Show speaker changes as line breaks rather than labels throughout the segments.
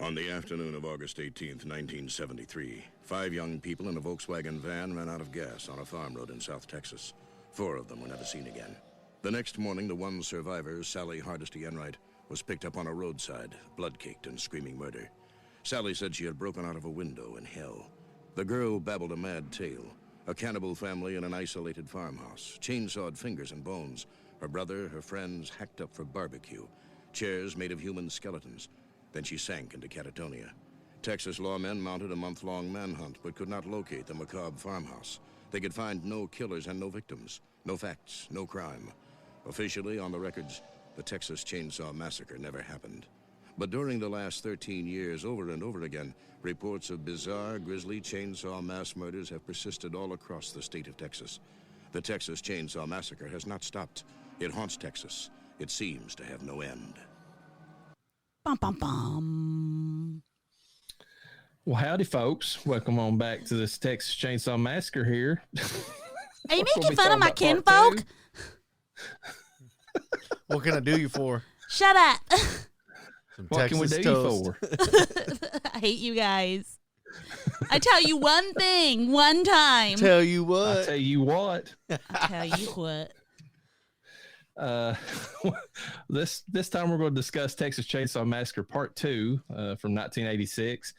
On the afternoon of August 18th, 1973, 5 young people in a Volkswagen van ran out of gas on a farm road in South Texas. 4 of them were never seen again. The next morning, the one survivor, Sally Hardesty Enright, was picked up on a roadside, blood-caked and screaming murder. Sally said she had broken out of a window in hell. The girl babbled a mad tale. A cannibal family in an isolated farmhouse, chainsawed fingers and bones. Her brother, her friends, hacked up for barbecue. Chairs made of human skeletons. Then she sank into catatonia. Texas lawmen mounted a month-long manhunt, but could not locate the macabre farmhouse. They could find no killers and no victims, no facts, no crime. Officially, on the records, the Texas Chainsaw Massacre never happened. But during the last 13 years, over and over again, reports of bizarre, grisly chainsaw mass murders have persisted all across the state of Texas. The Texas Chainsaw Massacre has not stopped. It haunts Texas. It seems to have no end.
Bum, bum, bum.
Well, howdy, folks. Welcome on back to this Texas Chainsaw Massacre here.
Are you making fun of my kinfolk?
What can I do you for?
Shut up.
What can we do you for?
I hate you guys. I tell you one thing, one time.
Tell you what.
I tell you what.
I tell you what.
This time we're going to discuss Texas Chainsaw Massacre Part 2 from 1986,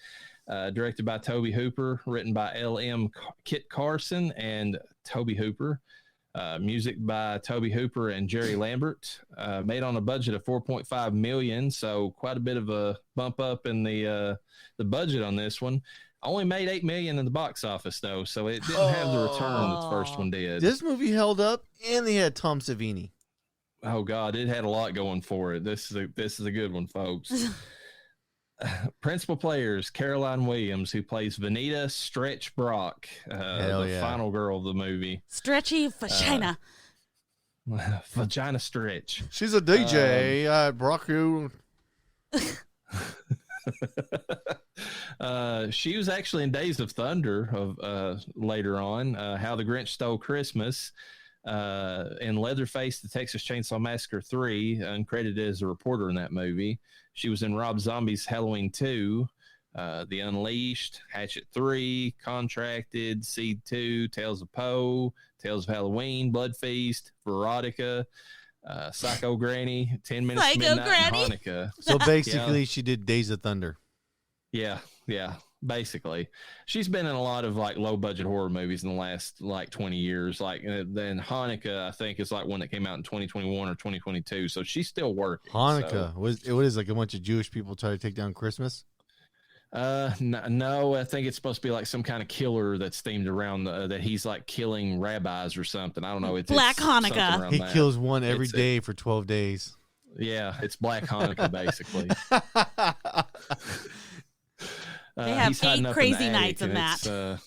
directed by Tobe Hooper, written by L.M. Kit Carson and Tobe Hooper, music by Tobe Hooper and Jerry Lambert, made on a budget of $4.5 million, so quite a bit of a bump up in the budget on this one. Only made $8 million in the box office though, so it didn't have the return that the first one did.
This movie held up, and they had Tom Savini.
Oh God, it had a lot going for it. This is a good one, folks. Principal players: Caroline Williams, who plays Vanita Stretch Brock, the final girl of the movie.
Stretchy vagina.
Vagina Stretch.
She's a DJ at Brockview.
She was actually in Days of Thunder later on. How the Grinch Stole Christmas. In Leatherface, the Texas Chainsaw Massacre 3, uncredited as a reporter in that movie. She was in Rob Zombie's Halloween 2, The Unleashed, Hatchet 3, Contracted, Seed 2, Tales of Poe, Tales of Halloween, Blood Feast, Veronica, Psycho Granny, 10 Minutes to Midnight, and Hanukkah.
So basically, she did Days of Thunder.
Yeah. Basically, she's been in a lot of like low budget horror movies in the last like 20 years. Like then Hanukkah, I think is like one that came out in 2021 or 2022. So she's still working.
Hanukkah what is like a bunch of Jewish people try to take down Christmas?
No, I think it's supposed to be like some kind of killer that's themed around that he's like killing rabbis or something. I don't know. It's
Black Hanukkah.
He kills one every day for 12 days.
Yeah, it's Black Hanukkah basically.
They have 8 crazy nights in that.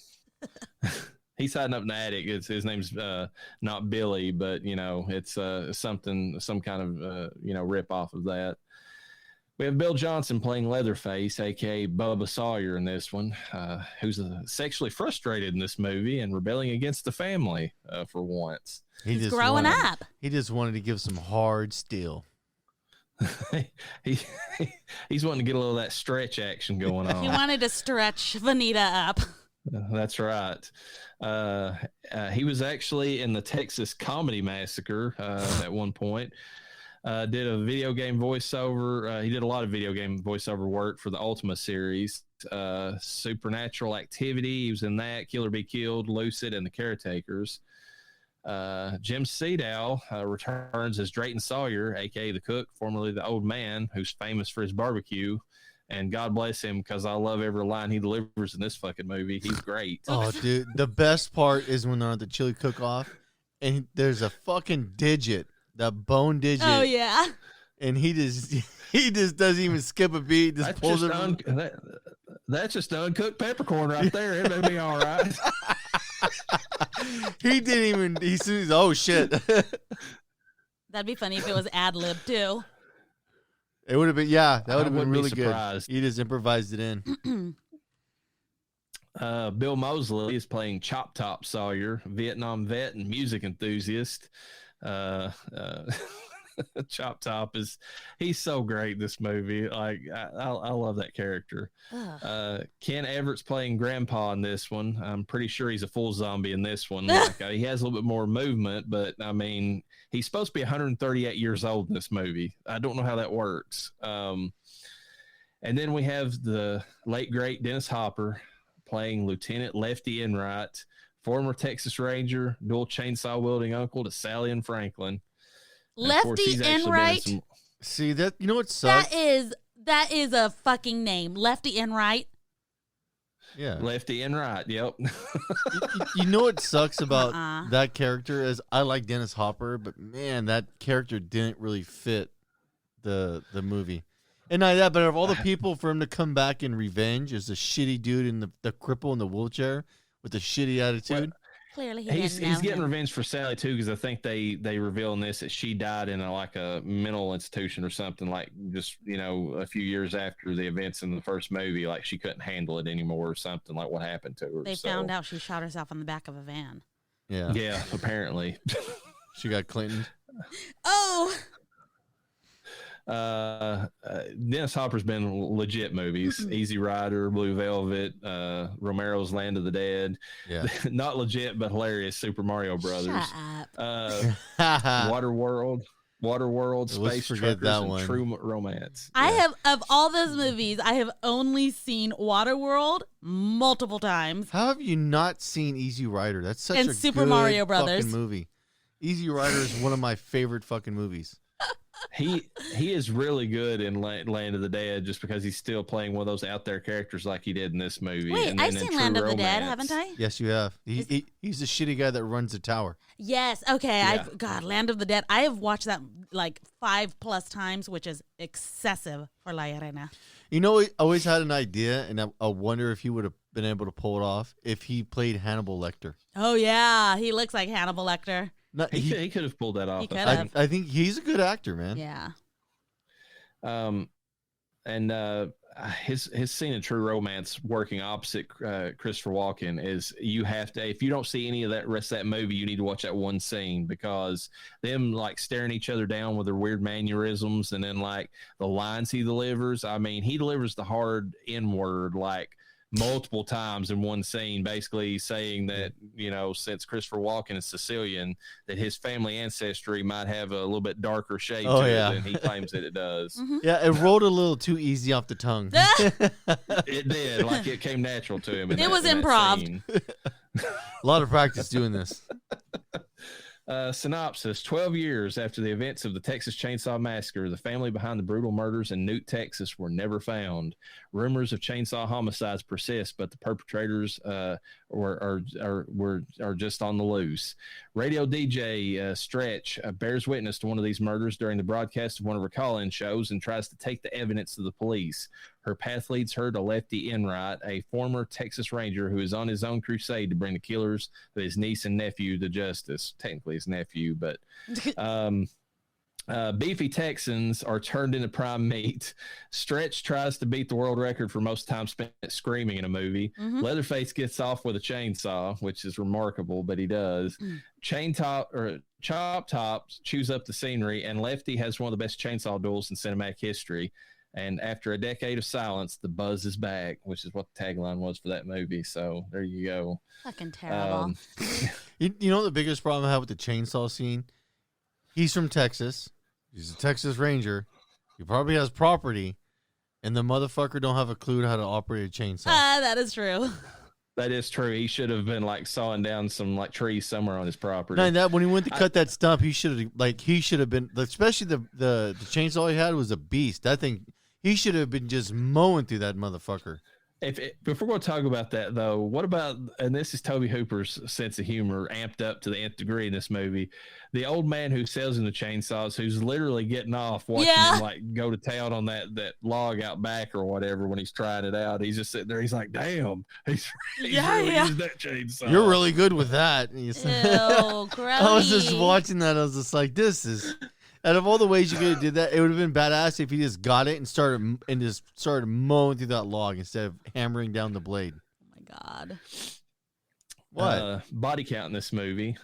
He's hiding up in the attic. His name's not Billy, but it's some kind of rip off of that. We have Bill Johnson playing Leatherface, aka Bubba Sawyer, in this one, who's sexually frustrated in this movie and rebelling against the family for once.
He's growing up.
He just wanted to give some hard steel.
He's wanting to get a little of that stretch action going on.
He wanted to stretch Vanita up.
That's right. He was actually in the Texas Comedy Massacre at one point. Did a video game voiceover. He did a lot of video game voiceover work for the Ultima series. Supernatural Activity. He was in that. Killer Be Killed, Lucid, and The Caretakers. Jim Seedow returns as Drayton Sawyer, a.k.a. the cook, formerly the old man, who's famous for his barbecue. And God bless him, because I love every line he delivers in this fucking movie. He's great.
Oh, dude. The best part is when they're at the chili cook-off, and there's a fucking digit, that bone digit.
Oh, yeah.
And he just doesn't even skip a beat. Just pulls it.
That's just uncooked peppercorn right there. It may be all right.
He didn't even. He says, "Oh shit."
That'd be funny if it was ad lib too.
It would have been, yeah. That would have been really good. He just improvised it in.
Bill Moseley is playing Chop Top Sawyer, Vietnam vet and music enthusiast. Chop Top he's so great in this movie. Like I love that character. Ken Everett's playing Grandpa in this one. I'm pretty sure he's a full zombie in this one. Like, he has a little bit more movement, but I mean, he's supposed to be 138 years old in this movie. I don't know how that works. And then we have the late great Dennis Hopper playing Lieutenant Lefty Enright, former Texas Ranger, dual chainsaw wielding uncle to Sally and Franklin.
Lefty Enright.
See that? You know what sucks?
That is a fucking name. Lefty Enright.
Yeah.
Lefty Enright. Yep.
You know what sucks about that character is I like Dennis Hopper, but man, that character didn't really fit the movie. And not that, but of all the people for him to come back in revenge as a shitty dude in the cripple in the wheelchair with a shitty attitude.
Clearly,
he's getting revenge for Sally too, because I think they reveal in this that she died in a mental institution or something, like just a few years after the events in the first movie, like she couldn't handle it anymore or something, like what happened to her.
They found out she shot herself on the back of a van.
Yeah, apparently.
She got Clinton.
Oh.
Dennis Hopper's been legit movies. Easy Rider, Blue Velvet, Romero's Land of the Dead.
Yeah.
Not legit, but hilarious. Super Mario Brothers.
Shut
up. Waterworld, Space Truckers, and True Romance.
I have, of all those movies, I have only seen Waterworld multiple times.
How have you not seen Easy Rider? That's such a
Super
good
Mario Brothers
fucking movie. Easy Rider is one of my favorite fucking movies.
He is really good in Land of the Dead, just because he's still playing one of those out there characters like he did in this movie.
Wait, I've seen Land of the Dead, haven't I?
Yes, you have. He's the shitty guy that runs the tower.
Yes. Okay.
Yeah.
God, Land of the Dead. I have watched that like 5+ times, which is excessive for La Arena.
You know, I always had an idea, and I wonder if he would have been able to pull it off if he played Hannibal Lecter.
Oh yeah, he looks like Hannibal Lecter.
He could have pulled that off.
I think he's a good actor, man.
Yeah.
And his scene in True Romance, working opposite Christopher Walken, is you have to, if you don't see any of that rest of that movie, you need to watch that one scene, because them like staring each other down with their weird mannerisms, and then like the lines he delivers. I mean, he delivers the hard N word like multiple times in one scene, basically saying that, since Christopher Walken is Sicilian, that his family ancestry might have a little bit darker shade to it than he claims that it does.
Mm-hmm.
Yeah, it rolled a little too easy off the tongue.
It did, like it came natural to him.
It was improv.
A lot of practice doing this.
Synopsis: 12 years after the events of the Texas Chainsaw Massacre, the family behind the brutal murders in Newt, Texas were never found. Rumors of chainsaw homicides persist, but the perpetrators are just on the loose. Radio DJ Stretch bears witness to one of these murders during the broadcast of one of her call-in shows and tries to take the evidence to the police. Her path leads her to Lefty Enright, a former Texas Ranger who is on his own crusade to bring the killers of his niece and nephew to justice. Technically his nephew, but beefy Texans are turned into prime meat. Stretch tries to beat the world record for most time spent screaming in a movie. Mm-hmm. Leatherface gets off with a chainsaw, which is remarkable, but he does. Chop Top chews up the scenery, and Lefty has one of the best chainsaw duels in cinematic history. And after a decade of silence, the buzz is back, which is what the tagline was for that movie. So there you go.
Fucking terrible.
You know the biggest problem I have with the chainsaw scene? He's from Texas. He's a Texas Ranger. He probably has property, and the motherfucker don't have a clue how to operate a chainsaw.
That is true.
That is true. He should have been like sawing down some like trees somewhere on his property.
No, that when he went to cut that stump, he should have been, especially the chainsaw he had was a beast. That thing, he should have been just mowing through that motherfucker.
If we're going to talk about that, though, what about, and this is Tobe Hooper's sense of humor amped up to the nth degree in this movie, the old man who sells him the chainsaws, who's literally getting off watching him like go to town on that log out back or whatever when he's trying it out. He's just sitting there. He's like, damn, he's really using that chainsaw.
You're really good with that.
Ew,
I was just watching that. I was just like, this is... Out of all the ways you could have did that, it would have been badass if he just got it and started mowing through that log instead of hammering down the blade.
Oh my God.
What?
Body count in this movie.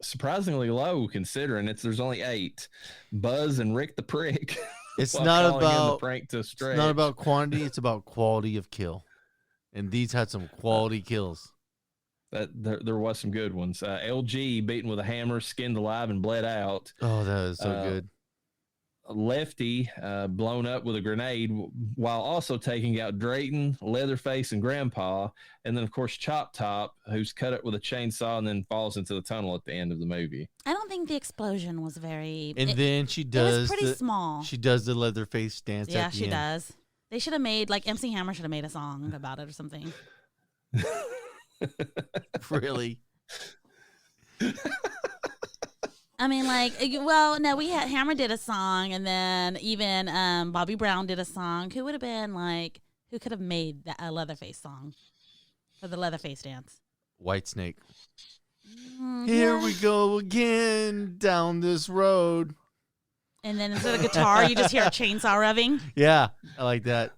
surprisingly low considering there's only 8. Buzz and Rick the Prick.
It's
while
not
calling in the
about
prank to
it's
Stretch.
not about quantity. It's about quality of kill, and these had some quality kills.
That there was some good ones. LG beaten with a hammer, skinned alive, and bled out.
Oh, that is so good.
Lefty blown up with a grenade while also taking out Drayton, Leatherface, and Grandpa. And then, of course, Chop Top, who's cut up with a chainsaw and then falls into the tunnel at the end of the movie.
I don't think the explosion was very...
And then she does...
It was pretty small.
She does the Leatherface dance
Yeah,
at the
she
end.
does. They should have made... Like, MC Hammer should have made a song about it or something.
Really?
I mean, like, well, no, we had Hammer did a song, and then even Bobby Brown did a song. Who would have been like? Who could have made a Leatherface song for the Leatherface dance?
Whitesnake.
Here
Here we go again down this road.
And then instead of guitar, you just hear a chainsaw revving.
Yeah, I like that.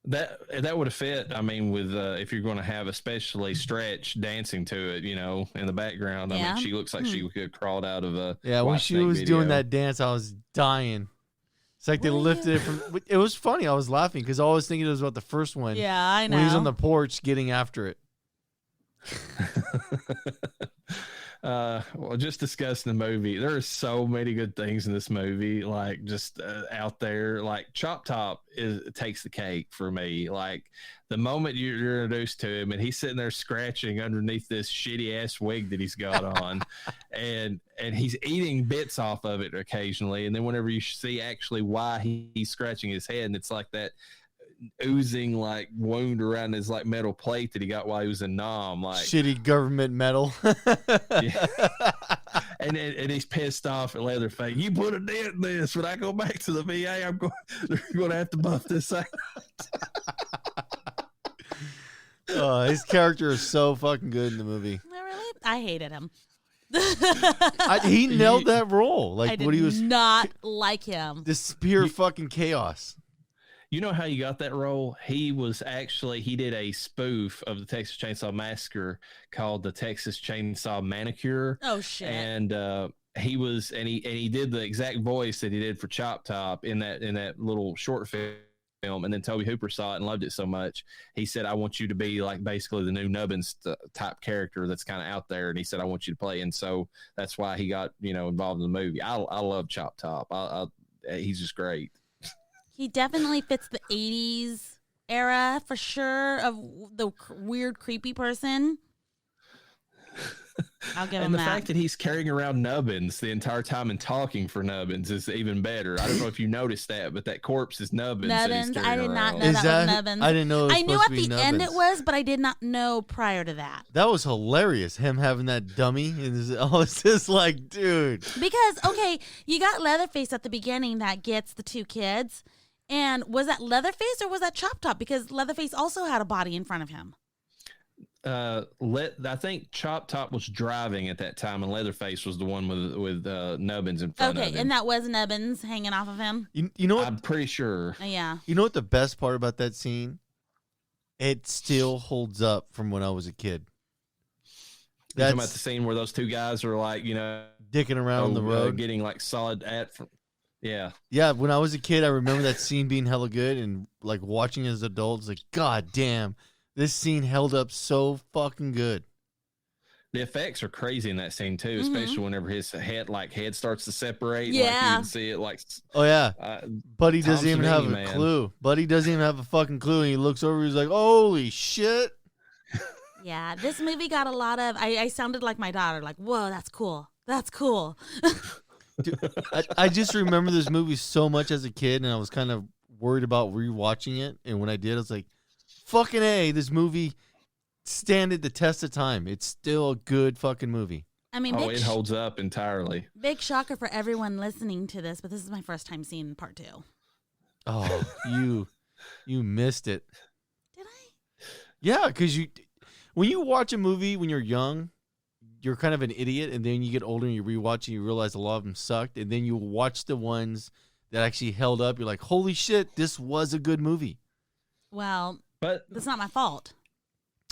That would have fit. I mean, with if you're going to have especially Stretch dancing to it, in the background. I mean, she looks like she could have crawled out of a
when she was doing that dance, I was dying. It's like they lifted it from. It was funny. I was laughing because I was thinking it was about the first one.
Yeah, I know.
When he was on the porch getting after it.
Well, just discussing the movie, there are so many good things in this movie, like just out there. Like Chop Top takes the cake for me. Like the moment you're introduced to him and he's sitting there scratching underneath this shitty ass wig that he's got on, and he's eating bits off of it occasionally, and then whenever you see actually why he's scratching his head, and it's like that oozing like wound around his like metal plate that he got while he was in Nam, like
shitty government metal.
Yeah. and he's pissed off at Leatherface. You put a dent in this. When I go back to the VA, they're going to have to buff this out.
His character is so fucking good in the movie.
Really? I hated him.
He nailed that role. Like
I did
what he was
not like him.
This pure fucking chaos.
You know how you got that role? He did a spoof of the Texas Chainsaw Massacre called the Texas Chainsaw Manicure.
Oh shit.
And he did the exact voice that he did for Chop Top in that little short film. And then Toby Hooper saw it and loved it so much. He said, I want you to be like basically the new Nubbins type character that's kind of out there. And he said, I want you to play. And so that's why he got, involved in the movie. I love Chop Top. He's just great.
He definitely fits the 80s era for sure of the weird, creepy person. I'll give him that.
And the fact that he's carrying around Nubbins the entire time and talking for Nubbins is even better. I don't know if you noticed that, but that corpse is Nubbins.
Nubbins, I did not know
Is
that was Nubbins.
I didn't know it was
I knew
supposed
at
to be
the end
Nubbins.
it was, but I did not know prior to that.
That was hilarious. Him having that dummy. And I was just like, dude.
Because, okay, you got Leatherface at the beginning that gets the 2 kids. And was that Leatherface or was that Chop Top? Because Leatherface also had a body in front of him.
I think Chop Top was driving at that time, and Leatherface was the one with Nubbins in front of him.
Okay, and that was Nubbins hanging off of him?
You know what?
I'm pretty sure.
Yeah.
You know what the best part about that scene? It still holds up from when I was a kid.
You're talking about the scene where those 2 guys are like,
dicking around on the road.
getting like solid yeah.
Yeah, when I was a kid, I remember that scene being hella good, and like watching as adults, like, God damn, this scene held up so fucking good.
The effects are crazy in that scene too, especially whenever his head starts to separate.
Yeah.
Like you can see it like.
Oh yeah, Buddy
Tom
doesn't even
Savini,
have a
man.
clue. Buddy doesn't even have a fucking clue, and he looks over, he's like, holy shit.
Yeah, this movie got a lot of, I sounded like my daughter, like, whoa, that's cool. That's cool.
Dude, I just remember this movie so much as a kid, and I was kind of worried about rewatching it. And when I did, I was like, fucking A, this movie standed the test of time. It's still a good fucking movie.
I mean,
it holds up entirely.
Big shocker for everyone listening to this, but this is my first time seeing part 2.
Oh, you missed it.
Did I?
Yeah, because when you watch a movie when you're young, you're kind of an idiot, and then you get older and you rewatch and you realize a lot of them sucked, and then you watch the ones that actually held up. You're like, holy shit, this was a good movie.
Well,
but
that's not my fault.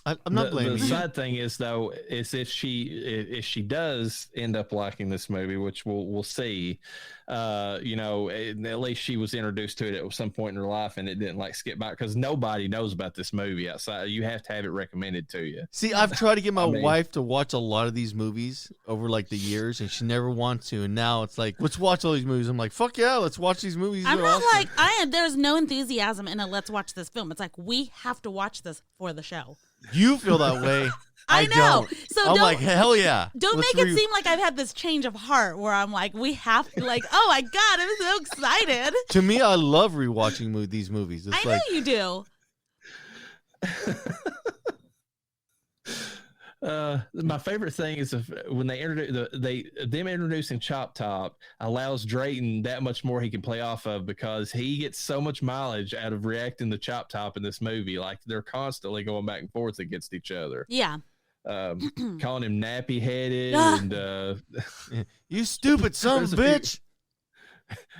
I'm not blaming
The
you.
sad thing is, though, is if she does end up liking this movie, which we'll see, at least she was introduced to it at some point in her life, and it didn't like skip by, because nobody knows about this movie outside. You have to have it recommended to you.
See, I've tried to get my wife to watch a lot of these movies over like the years, and she never wants to. And now it's like, let's watch all these movies. I'm like, fuck yeah, let's watch these movies.
I'm
They're
not
awesome.
like there's no enthusiasm in a let's watch this film. It's like we have to watch this for the show.
You feel that way.
I know.
Don't.
So
I'm
don't,
like, hell yeah.
Don't make it seem like I've had this change of heart where I'm like, we have to, like, oh my God, I'm so excited.
To me, I love rewatching these movies. It's
I know you do.
My favorite thing is when they introduce them introducing Chop Top allows Drayton that much more he can play off of, because he gets so much mileage out of reacting to Chop Top in this movie. Like, they're constantly going back and forth against each other.
Yeah.
Calling him nappy headed and
you stupid son of a bitch.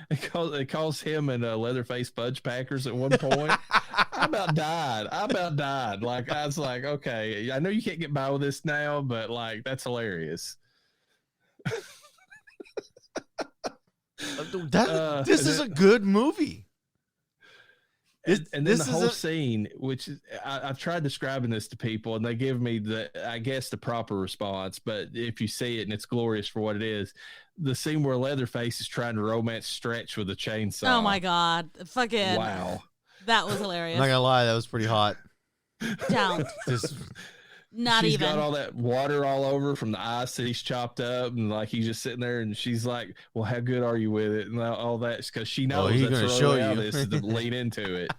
It calls him and Leatherface fudge packers at one point. I about died. Like, I was like, okay, I know you can't get by with this now, but like, that's hilarious.
This is a good movie.
And then the whole scene, which is, I've tried describing this to people, and they give me the proper response. But if you see it, and it's glorious for what it is, the scene where Leatherface is trying to romance Stretch with a chainsaw.
Oh my God. Fucking.
Wow.
That was hilarious.
I'm not gonna lie, that was pretty hot.
Don't. She's
got all that water all over from the ice that he's chopped up, and like he's just sitting there, and she's like, "Well, how good are you with it?" And all that, because she knows
he's
that's
gonna
the
show
way out
you.
of this is to lean into it.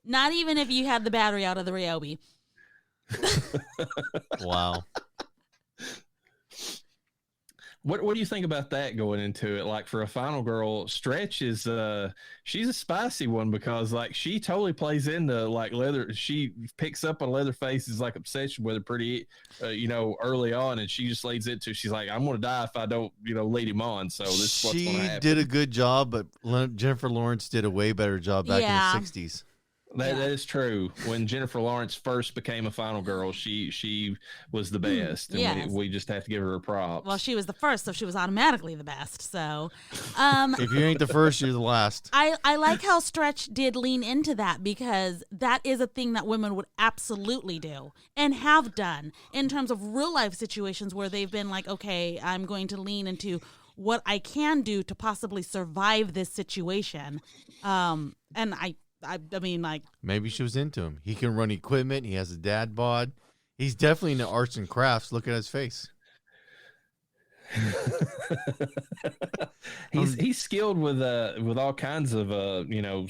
Not even if you had the battery out of the Ryobi.
Wow.
What do you think about that going into it? Like, for a final girl, Stretch is she's a spicy one, because like she totally plays into like she picks up on Leatherface's like obsession with her pretty early on, and she just leads into, she's like, I'm gonna die if I don't lead him on, so this is what's gonna happen.
She did a good job, but Jennifer Lawrence did a way better job back in the 60s.
That is true. When Jennifer Lawrence first became a final girl, she was the best. And
yes.
we just have to give her a prop.
Well, she was the first, so she was automatically the best. So,
if you ain't the first, you're the last.
I like how Stretch did lean into that, because that is a thing that women would absolutely do and have done in terms of real life situations where they've been like, okay, I'm going to lean into what I can do to possibly survive this situation. And I mean, like,
maybe she was into him. He can run equipment. He has a dad bod. He's definitely into arts and crafts. Look at his face.
He's skilled with all kinds of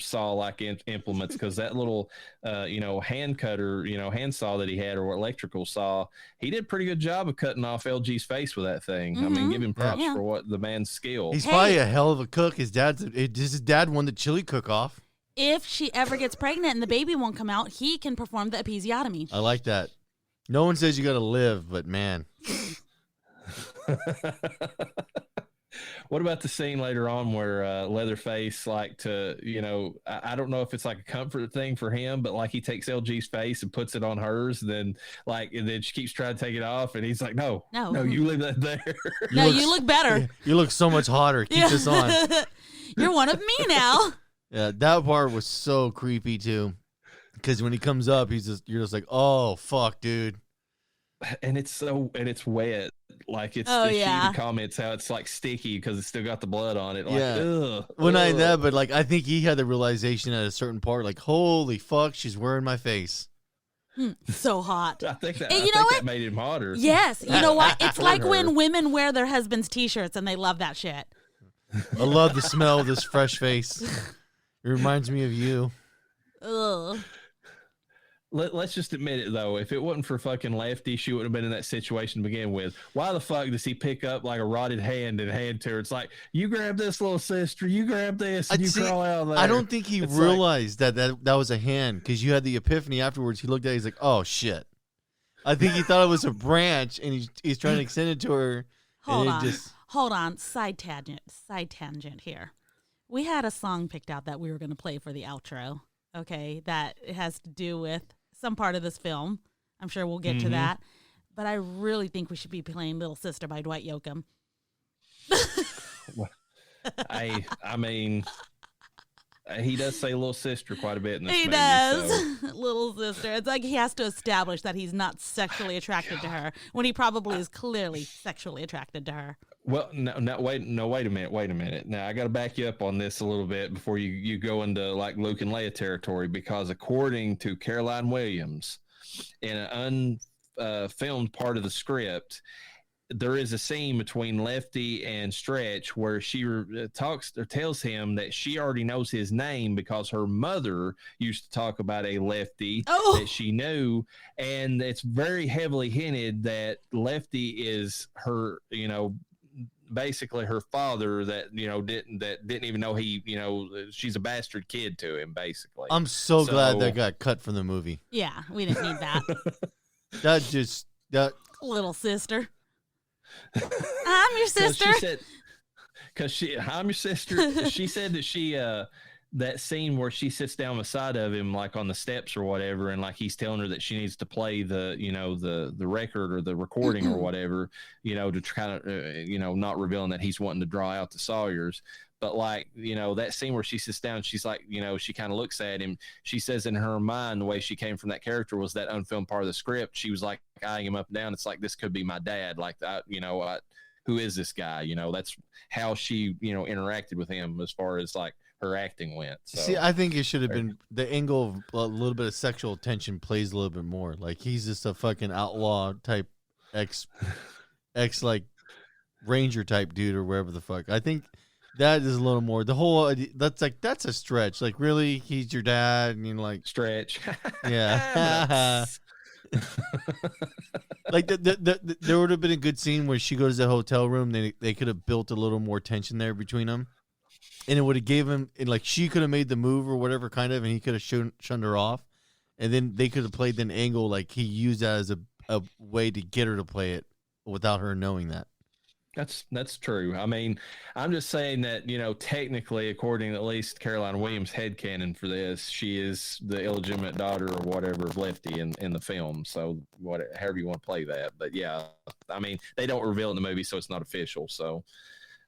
saw like implements, because that little hand cutter hand saw that he had, or electrical saw, he did a pretty good job of cutting off LG's face with that thing. I mean, give him props for what the man's skill.
He's probably a hell of a cook. His dad won the chili cook-off.
If she ever gets pregnant and the baby won't come out, he can perform the episiotomy.
I like that. No one says you got to live, but man.
What about the scene later on where Leatherface, like, to, I don't know if it's like a comfort thing for him, but like he takes LG's face and puts it on hers, and then she keeps trying to take it off, and he's like, no, you leave that there.
You look better.
You look so much hotter. Keep this on.
You're one of me now.
Yeah, that part was so creepy too, because when he comes up, you're just like, oh fuck, dude.
And it's wet, like it's she even comments how it's like sticky because it's still got the blood on it. Like, ugh.
Well, not that, but like I think he had the realization at a certain part, like, holy fuck, she's wearing my face.
So hot.
I think that,
that
made him hotter.
Yes, you know what? It's like when women wear their husband's t-shirts and they love that shit.
I love the smell of this fresh face. It reminds me of you.
Ugh.
Let's just admit it, though. If it wasn't for fucking Lefty, she wouldn't have been in that situation to begin with. Why the fuck does he pick up like a rotted hand and hand to her? It's like, you grab this, little sister. You grab this, and crawl out of there.
I don't think he realized that was a hand, because you had the epiphany afterwards. He looked at it, he's like, oh, shit. I think he thought it was a branch, and he's trying to extend it to her.
Hold on. Side tangent here. We had a song picked out that we were going to play for the outro, okay, that it has to do with some part of this film. I'm sure we'll get to that. But I really think we should be playing Little Sister by Dwight Yoakam.
I mean, he does say little sister quite a bit in this movie.
He does.
So.
Little sister. It's like he has to establish that he's not sexually attracted to her when he probably is clearly sexually attracted to her.
Well, wait a minute. Now I got to back you up on this a little bit before you go into like Luke and Leia territory, because according to Caroline Williams, in an unfilmed part of the script, there is a scene between Lefty and Stretch where she talks or tells him that she already knows his name because her mother used to talk about a Lefty that she knew, and it's very heavily hinted that Lefty is her, basically her father that didn't even know she's a bastard kid to him, basically.
I'm so glad that got cut from the movie.
Yeah, we didn't need that.
that
Little sister. I'm your sister.
I'm your sister. She said that she that scene where she sits down beside of him, like on the steps or whatever, and like he's telling her that she needs to play the record or the recording or whatever, to kind of not revealing that he's wanting to draw out the Sawyers. But like, that scene where she sits down, she's like, she kind of looks at him. She says in her mind, the way she came from that character was that unfilmed part of the script. She was like eyeing him up and down. It's like, this could be my dad. Like that, who is this guy? That's how she, interacted with him as far as like her acting went. So,
see, I think it should have been the angle of a little bit of sexual tension plays a little bit more. Like he's just a fucking outlaw type ex like ranger type dude or wherever the fuck. I think that is a little more the whole. That's a stretch. Like really, he's your dad, and you're like
Stretch.
Yeah. Like there would have been a good scene where she goes to the hotel room. They could have built a little more tension there between them, and it would have gave him, and like she could have made the move or whatever kind of, and he could have shunned her off, and then they could have played an angle like he used that as a way to get her to play it without her knowing that.
That's true. I mean, I'm just saying that, technically, according to at least Caroline Williams' headcanon for this, she is the illegitimate daughter or whatever of Lefty in the film. So however you want to play that. But yeah, I mean, they don't reveal it in the movie, so it's not official. So,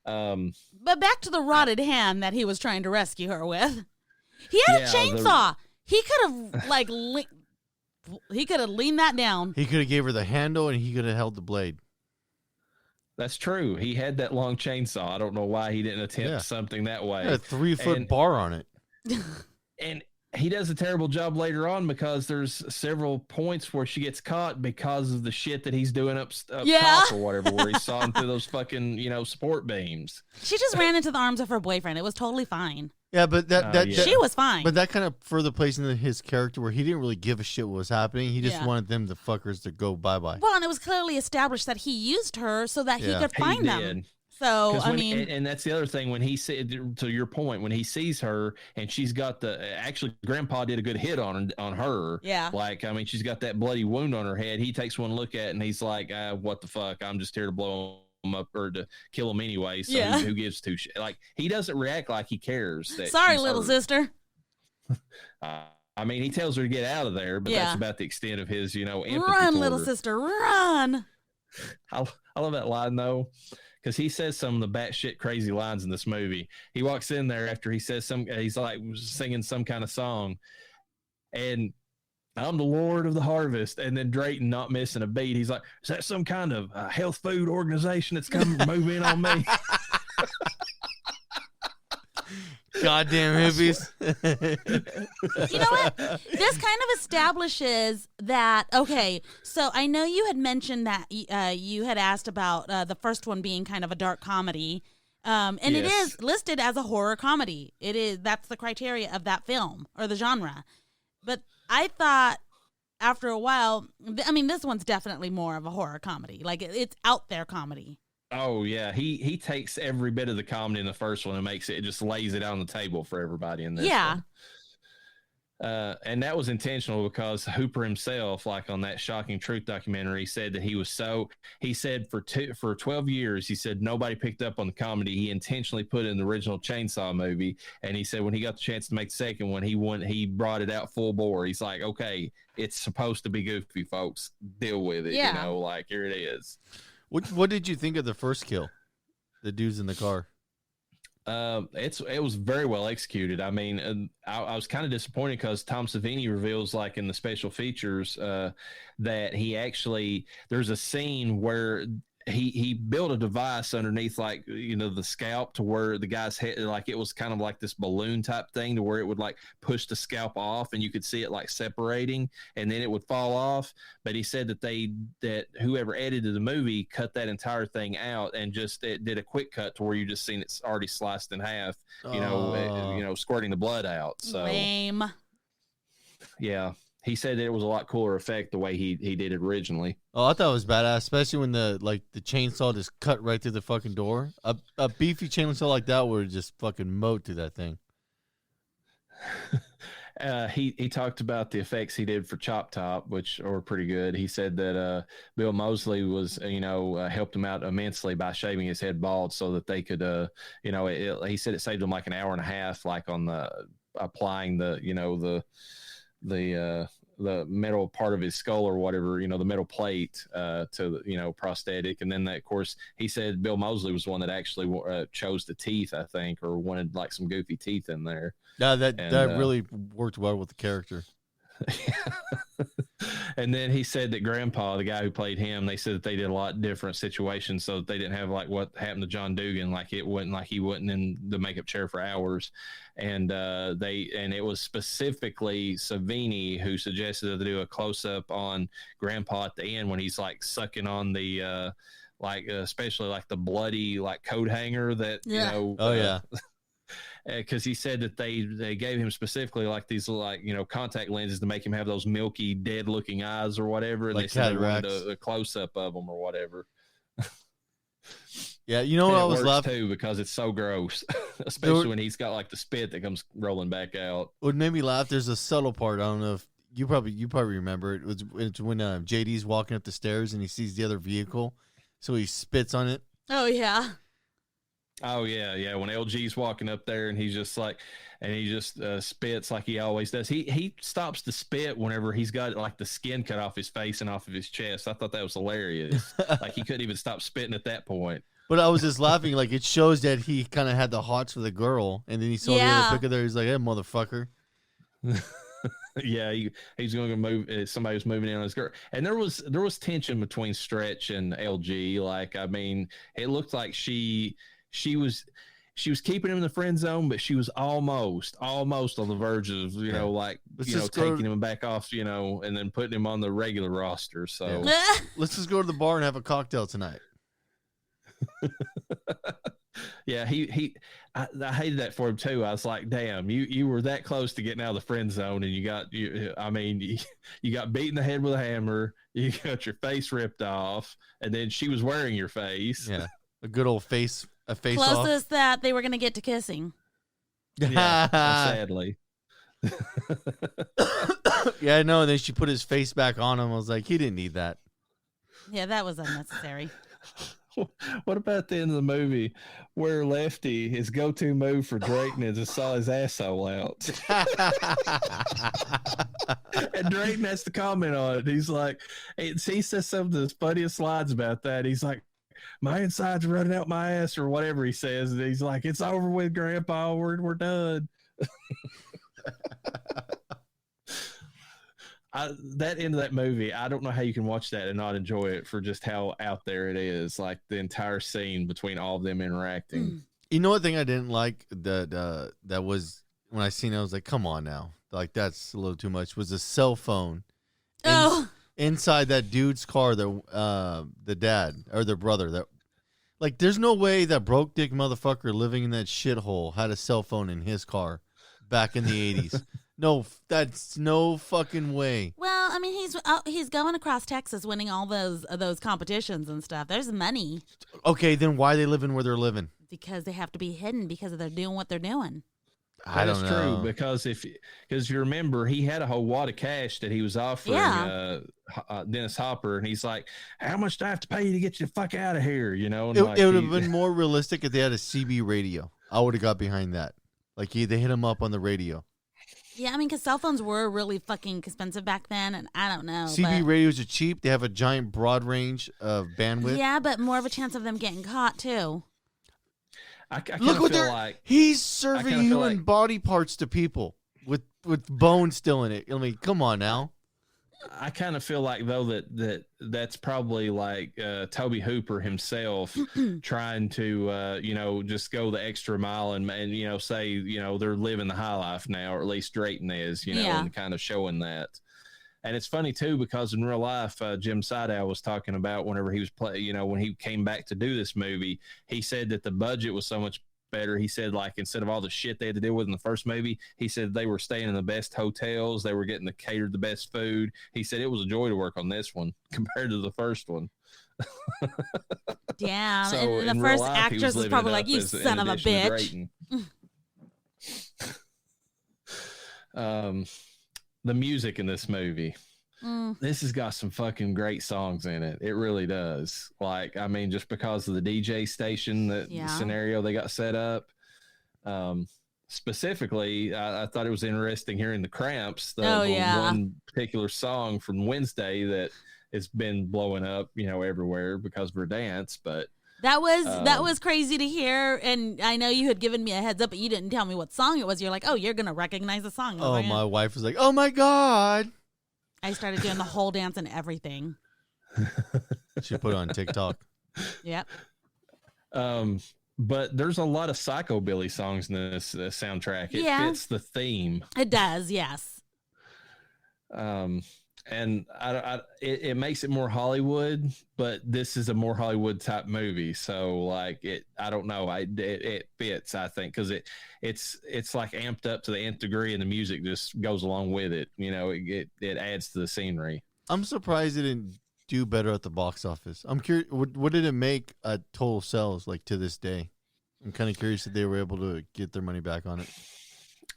but back to the rotted hand that he was trying to rescue her with. He had a chainsaw. He could have he could have leaned that down.
He could have gave her the handle and he could have held the blade.
That's true. He had that long chainsaw. I don't know why he didn't attempt something that way.
Had a 3-foot bar on it.
And he does a terrible job later on because there's several points where she gets caught because of the shit that he's doing up top or whatever, where he's sawing through those fucking, support beams.
She just ran into the arms of her boyfriend. It was totally fine.
Yeah, but
she was fine.
But that kind of further plays into his character where he didn't really give a shit what was happening. He just wanted them, the fuckers, to go bye-bye.
Well, and it was clearly established that he used her so that he could find them. So,
and that's the other thing, when he said, to your point, when he sees her and she's got actually Grandpa did a good hit on her.
Yeah.
Like, I mean, she's got that bloody wound on her head. He takes one look at it and he's like, what the fuck? I'm just here to blow him up or to kill him anyway. So who gives two shit? Like, he doesn't react like he cares.
Sorry, little sister.
I mean, he tells her to get out of there, but that's about the extent of his, empathy.
Run, little sister, run.
I love that line though, because he says some of the batshit crazy lines in this movie. He walks in there after he says he's like singing some kind of song, and I'm the Lord of the Harvest. And then Drayton, not missing a beat, he's like, is that some kind of health food organization that's coming to move in on me?
Goddamn hippies.
You know what? This kind of establishes that, okay, so I know you had mentioned that you had asked about the first one being kind of a dark comedy. And it is listed as a horror comedy. That's the criteria of that film or the genre. But I thought after a while, I mean, this one's definitely more of a horror comedy. Like, it's out there comedy.
Oh yeah, he takes every bit of the comedy in the first one and makes it, just lays it on the table for everybody in this one. And that was intentional because Hooper himself, like on that Shocking Truth documentary, said that he said for 12 years, he said nobody picked up on the comedy. He intentionally put it in the original Chainsaw movie. And he said when he got the chance to make the second one, he brought it out full bore. He's like, okay, it's supposed to be goofy, folks. Deal with it.
Yeah.
You know, like here it is.
What did you think of the first kill? The dudes in the car.
It was very well executed. I mean, I was kind of disappointed because Tom Savini reveals, like in the special features, that there's a scene where he built a device underneath, like, you know, the scalp to where the guy's head, like it was kind of like this balloon type thing to where it would like push the scalp off and you could see it like separating and then it would fall off. But he said that whoever edited the movie cut that entire thing out and just did a quick cut to where you just seen it's already sliced in half, you know, squirting the blood out. So
lame.
Yeah. He said that it was a lot cooler effect the way he did it originally.
Oh, I thought it was badass, especially when the chainsaw just cut right through the fucking door. A beefy chainsaw like that would just fucking mowed through that thing.
He talked about the effects he did for Chop Top, which are pretty good. He said that Bill Moseley was, helped him out immensely by shaving his head bald so that they could, he said it saved him like an hour and a half, like on applying the metal part of his skull or whatever, the metal plate to prosthetic. And then of course he said Bill Moseley was one that actually chose the teeth, I think, or wanted like some goofy teeth in there.
Yeah, that really worked well with the character.
And then he said that Grandpa, the guy who played him, they said that they did a lot different situations, so they didn't have like what happened to John Dugan, like it wasn't like he wasn't in the makeup chair for hours, and it was specifically Savini who suggested to do a close up on Grandpa at the end when he's like sucking on the especially like the bloody like coat hanger that because he said that they gave him specifically like these contact lenses to make him have those milky dead looking eyes or whatever, and
like
they said they wanted a close up of them or whatever.
Yeah, you know what I was laughing
too because it's so gross, especially when he's got like the spit that comes rolling back out.
What made me laugh? There's a subtle part. I don't know if you probably remember it. It's when JD's walking up the stairs and he sees the other vehicle, so he spits on it.
Oh yeah.
Oh yeah. When LG's walking up there and he's just like, and he just spits like he always does. He stops to spit whenever he's got like the skin cut off his face and off of his chest. I thought that was hilarious. Like he couldn't even stop spitting at that point.
But I was just laughing, like it shows that he kind of had the hots for the girl, and then he saw the other picker there. He's like, "Hey, motherfucker."
Yeah, he's going to move. Somebody was moving in on his girl, and there was tension between Stretch and LG. Like, I mean, it looked like she was keeping him in the friend zone, but she was almost on the verge of taking him back off, and then putting him on the regular roster. So
let's just go to the bar and have a cocktail tonight.
Yeah, I hated that for him too. I was like, damn, you were that close to getting out of the friend zone, and you got beat in the head with a hammer, you got your face ripped off, and then she was wearing your face.
Yeah, a good old face
closest that they were going to get to kissing.
Yeah, sadly.
Yeah, I know. And then she put his face back on him. I was like, he didn't need that.
Yeah, that was unnecessary.
What about the end of the movie where Lefty, his go-to move for Drayton is to saw his asshole out? And Drayton has to comment on it. He's like, he says some of the funniest slides about that. He's like, my insides are running out my ass or whatever he says. And he's like, it's over with, Grandpa. We're done. That end of that movie, I don't know how you can watch that and not enjoy it for just how out there it is. Like the entire scene between all of them interacting.
You know what thing I didn't like that was when I seen it, I was like, come on now. Like that's a little too much. Was a cell phone. Inside that dude's car, the dad or their brother, that like there's no way that broke dick motherfucker living in that shithole had a cell phone in his car back in the 80s. No, that's no fucking way.
Well, I mean, he's going across Texas, winning all those competitions and stuff. There's money.
Okay, then why are they living where they're living?
Because they have to be hidden because they're doing what they're doing.
I don't know.
True, because because you remember, he had a whole wad of cash that he was offering Dennis Hopper, and he's like, "How much do I have to pay you to get you the fuck out of here?" You know, and
It would have been more realistic if they had a CB radio. I would have got behind that. Like they hit him up on the radio.
Yeah, I mean, because cell phones were really fucking expensive back then, and I don't know.
CB radios are cheap. They have a giant broad range of bandwidth.
Yeah, but more of a chance of them getting caught too.
I
Look what
feel like
he's serving human body parts to people with bones still in it. I mean, come on now.
I kind of feel like though that's probably like Toby Hooper himself trying to just go the extra mile and say they're living the high life now, or at least Drayton is, and kind of showing that. And it's funny too, because in real life, Jim Sydow was talking about whenever he was when he came back to do this movie, he said that the budget was so much better. He said, like, instead of all the shit they had to deal with in the first movie, he said they were staying in the best hotels, they were getting catered the best food. He said it was a joy to work on this one compared to the first one.
Damn.
So
and the first actress was probably like, "You son of a bitch."
The music in this movie, this has got some fucking great songs in it. It really does. Like, I mean, just because of the DJ station, the scenario they got set up. Specifically, I thought it was interesting hearing the Cramps, the one particular song from Wednesday that has been blowing up, everywhere because of her dance. But
that was crazy to hear, and I know you had given me a heads up, but you didn't tell me what song it was. You're like, "Oh, you're gonna recognize the song."
Oh, my wife was like, "Oh my god!"
I started doing the whole dance and everything.
She put it on TikTok.
Yep.
But there's a lot of psychobilly songs in this soundtrack. It fits the theme.
It does, yes.
And it makes it more Hollywood, but this is a more Hollywood type movie. So like I don't know. It fits, I think, because it's like amped up to the nth degree, and the music just goes along with it. It adds to the scenery.
I'm surprised it didn't do better at the box office. I'm curious, what did it make at total sales like to this day? I'm kind of curious if they were able to get their money back on it.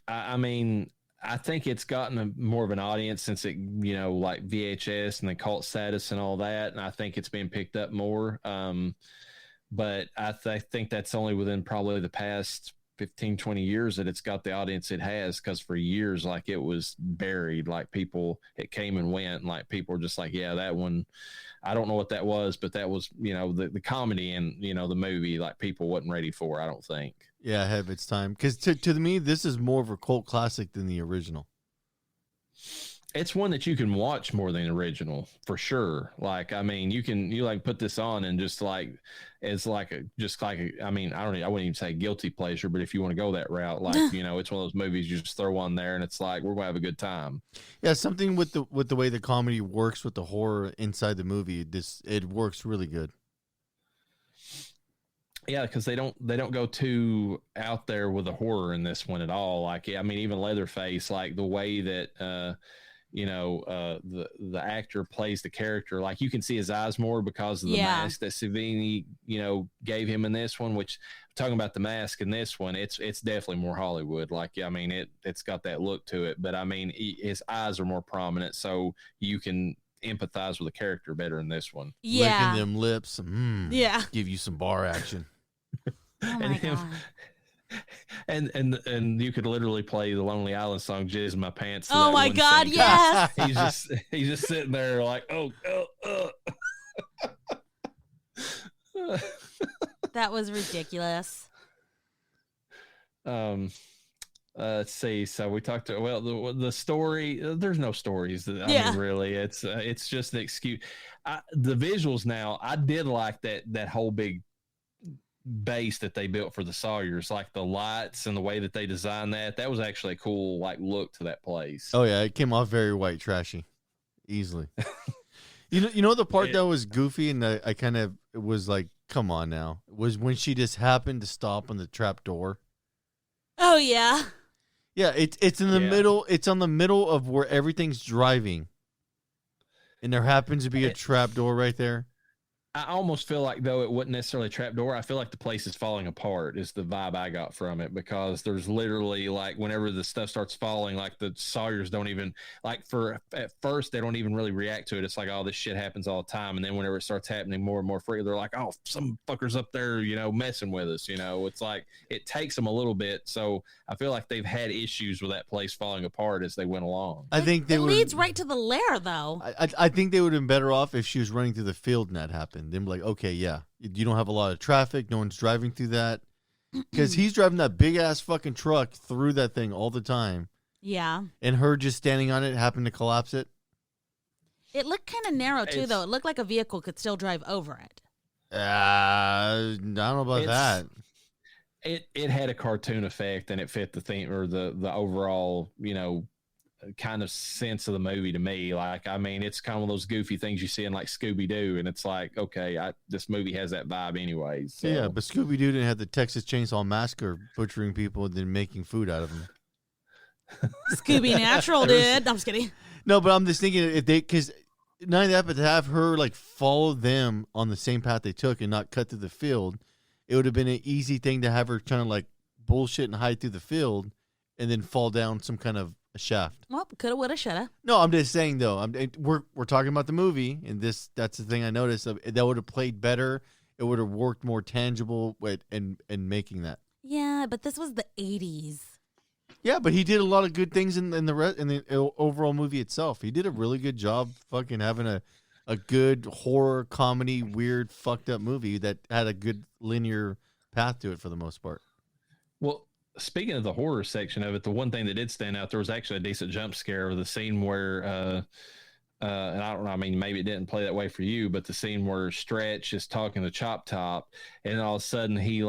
I mean, I think it's gotten more of an audience since it, like VHS and the cult status and all that. And I think it's been picked up more. But I think that's only within probably the past 15, 20 years that it's got the audience it has. Because for years, like, it was buried. Like, it came and went. And like, people were just like, yeah, that one, I don't know what that was, but that was, the comedy and, the movie, like, people wasn't ready for, I don't think.
Yeah, ahead of its time. Because to me, this is more of a cult classic than the original.
It's one that you can watch more than the original, for sure. Like, I mean, you like put this on and just like, it's like I mean, I wouldn't even say guilty pleasure, but if you want to go that route, like, it's one of those movies you just throw on there and it's like, we're going to have a good time. Yeah.
Something with the way the comedy works with the horror inside the movie. It works really good.
Yeah, because they don't go too out there with the horror in this one at all. Like, I mean, even Leatherface, like the way that the actor plays the character, like you can see his eyes more because of the mask that Savini gave him in this one. Which, talking about the mask in this one, it's definitely more Hollywood. Like, I mean, it's got that look to it, but I mean, his eyes are more prominent, so you can empathize with the character better in this one.
Yeah,
licking them lips. Give you some bar action.
Oh my God.
And you could literally play the Lonely Island song "Jizz in My Pants."
Oh my God,
scene.
yes.
he's just sitting there like,
That was ridiculous.
Let's see. So we talked to the story. There's no stories. I mean, really, it's just an excuse. The visuals now. I did like that whole big base that they built for the Sawyers, like the lights and the way that they designed that was actually a cool like look to that place.
Oh yeah, it came off very white trashy easily. you know the part that was goofy and I kind of was like, come on now, was when she just happened to stop on the trap door.
Oh yeah,
it's in the middle. It's on the middle of where everything's driving, and there happens to be a trap door right there.
I almost feel like, though, it wasn't necessarily a trap door. I feel like the place is falling apart is the vibe I got from it, because there's literally, like, whenever the stuff starts falling, like, the Sawyers don't even, like, at first, they don't even really react to it. It's like, oh, this shit happens all the time. And then whenever it starts happening more and more frequently, they're like, oh, some fucker's up there, messing with us. It's like, it takes them a little bit. So I feel like they've had issues with that place falling apart as they went along.
I think they
leads right to the lair, though.
I think they would have been better off if she was running through the field and that happened. Then be like, okay, yeah, you don't have a lot of traffic. No one's driving through that. Because he's driving that big-ass fucking truck through that thing all the time.
Yeah.
And her just standing on it happened to collapse it.
It looked kind of narrow, too, though. It looked like a vehicle could still drive over it.
I don't know about that.
It had a cartoon effect, and it fit the theme or the overall, kind of sense of the movie to me. Like, I mean, it's kind of one of those goofy things you see in like Scooby-Doo, and it's like, okay, this movie has that vibe anyways. So.
Yeah, but Scooby-Doo didn't have the Texas Chainsaw Massacre butchering people and then making food out of them.
Scooby Natural did. I'm just kidding.
No, but I'm just thinking if because not only that, but to have her like follow them on the same path they took and not cut through the field, it would have been an easy thing to have her trying to like bullshit and hide through the field and then fall down some kind of a shaft.
Well, coulda, woulda, shoulda.
No, I'm just saying though. We're talking about the movie, and that's the thing I noticed. That would have played better. It would have worked more tangible in making that.
Yeah, but this was the 80s.
Yeah, but he did a lot of good things in the overall movie itself. He did a really good job fucking having a good horror comedy, weird, fucked up movie that had a good linear path to it for the most part.
Well, speaking of the horror section of it, the one thing that did stand out, there was actually a decent jump scare of the scene where, and I don't know, I mean, maybe it didn't play that way for you, but the scene where Stretch is talking to Chop Top, and all of a sudden he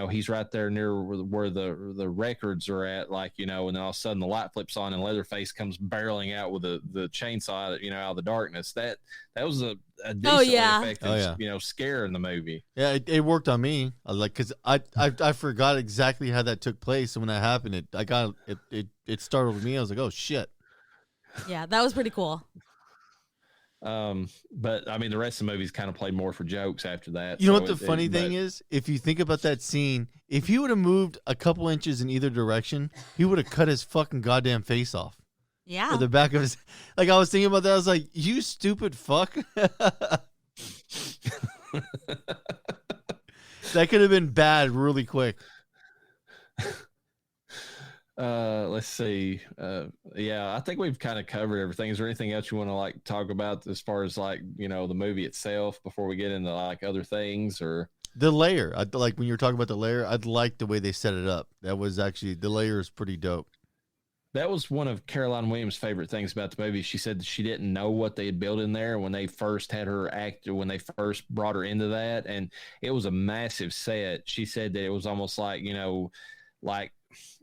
he's right there near where the records are at, and then all of a sudden the light flips on and Leatherface comes barreling out with the chainsaw, out of the darkness. That was a decently effective, scare in the movie.
Yeah, it worked on me. Because I forgot exactly how that took place, and when that happened, it startled me. I was like, oh shit.
Yeah, that was pretty cool.
But I mean, the rest of the movies kind of played more for jokes after that.
You know what the funny thing is? If you think about that scene, if he would have moved a couple inches in either direction, he would have cut his fucking goddamn face off.
Yeah.
Or the back of his. Like, I was thinking about that. I was like, you stupid fuck. That could have been bad really quick.
Let's see. Yeah, I think we've kind of covered everything. Is there anything else you want to talk about as far as the movie itself before we get into other things? Or
the layer? When you were talking about the layer, I'd like the way they set it up. That was actually, the layer is pretty dope.
That was one of Caroline Williams' favorite things about the movie. She said that she didn't know what they had built in there when they first had her act, when they first brought her into that, and it was a massive set. She said that it was almost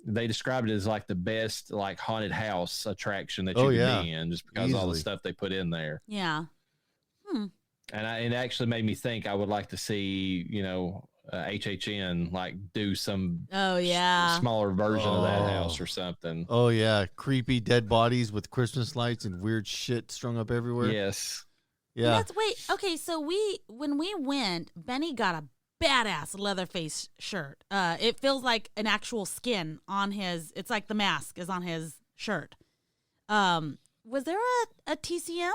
they described it as the best haunted house attraction that you could be in, just because of all the stuff they put in there.
Yeah.
And it actually made me think I would like to see, HHN do some smaller version of that house or something.
Oh yeah, creepy dead bodies with Christmas lights and weird shit strung up everywhere.
Yes.
Yeah.
Okay, so when we went, Benny got a badass Leatherface shirt. It feels like an actual skin on his. It's like the mask is on his shirt. Was there a TCM?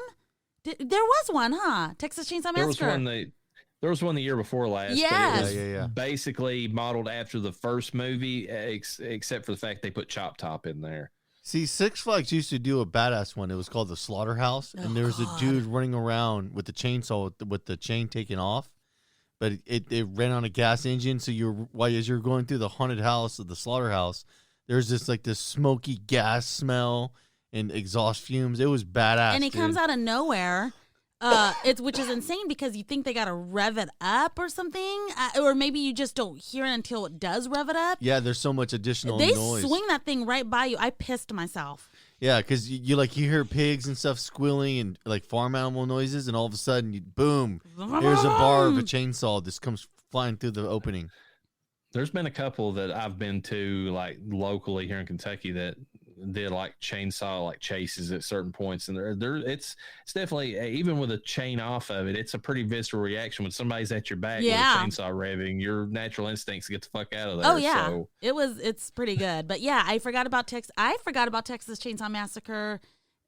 There was one, huh? Texas Chainsaw Massacre.
There was one the year before last.
Yes.
But it was basically modeled after the first movie, except for the fact they put Chop Top in there.
See, Six Flags used to do a badass one. It was called the Slaughterhouse, and there was a dude running around with the chainsaw with the chain taken off. But it ran on a gas engine, so as you're going through the haunted house of the slaughterhouse, there's this smoky gas smell and exhaust fumes. It was badass.
And he comes out of nowhere, which is insane because you think they gotta rev it up or something, or maybe you just don't hear it until it does rev it up.
Yeah, there's so much additional noise.
They swing that thing right by you. I pissed myself.
Yeah, because you hear pigs and stuff squealing and farm animal noises, and all of a sudden, boom, here's a bar of a chainsaw just comes flying through the opening.
There's been a couple that I've been to locally here in Kentucky that did like chainsaw like chases at certain points, and it's definitely, even with a chain off of it, it's a pretty visceral reaction when somebody's at your back with a chainsaw revving. Your natural instincts get the fuck out of there.
Oh yeah,
so.
it's pretty good. But yeah, I forgot about Texas Chainsaw Massacre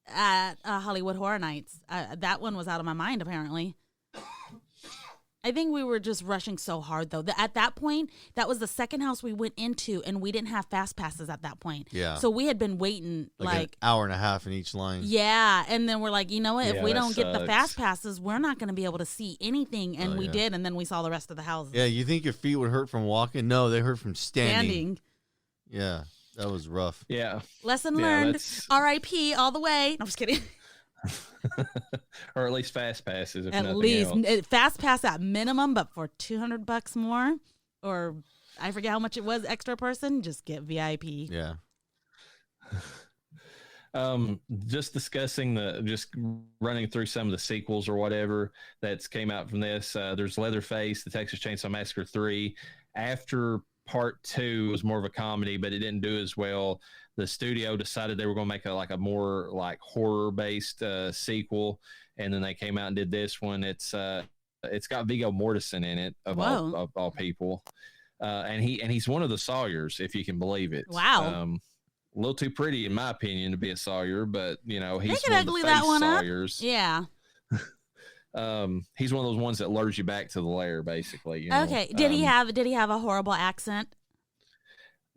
at Hollywood Horror Nights. That one was out of my mind apparently. I think we were just rushing so hard, though. At that point, that was the second house we went into, and we didn't have fast passes at that point.
Yeah.
So we had been waiting like
an hour and a half in each line.
Yeah, and then we're like, you know what? If we don't get the fast
sucks.
passes, we're not going to be able to see anything. And we did, and then we saw the rest of the houses.
Yeah, you think your feet would hurt from walking? No, they hurt from standing. Yeah, that was rough.
Yeah.
Lesson learned. R.I.P. all the way. No, I'm just kidding.
Or at least fast passes. If
at least
else.
Fast pass at minimum, but for $200 more, or I forget how much it was extra person, just get VIP.
Yeah.
Just discussing just running through some of the sequels or whatever that's came out from this. There's Leatherface, the Texas Chainsaw Massacre 3. After part 2 was more of a comedy, but it didn't do as well. The studio decided they were going to make a more like horror based sequel, and then they came out and did this one. It's got Viggo Mortensen in it of all people, and he's one of the Sawyers, if you can believe it.
Wow.
A little too pretty in my opinion to be a Sawyer, but he's
they
one
could
of
ugly
the
that
face
one
Sawyers.
up. Yeah.
He's one of those ones that lures you back to the lair, basically. You know?
Okay. Did he have a horrible accent?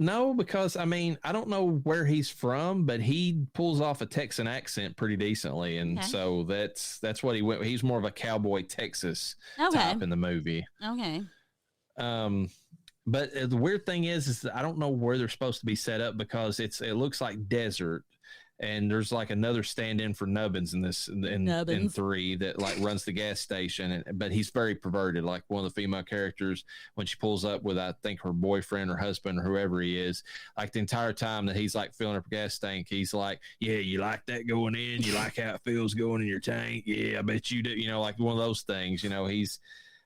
No, because I mean, I don't know where he's from, but he pulls off a Texan accent pretty decently, and so that's what he went. He's more of a cowboy Texas type in the movie.
Okay.
But the weird thing is that I don't know where they're supposed to be set up because it looks like desert. And there's like another stand-in for Nubbins in this in 3 that like runs the gas station, but he's very perverted. Like one of the female characters, when she pulls up with I think her boyfriend or husband or whoever he is, like the entire time that he's like filling up a gas tank, he's like, "Yeah, you like that going in? You like how it feels going in your tank? Yeah, I bet you do." You know, like one of those things. You know, he's.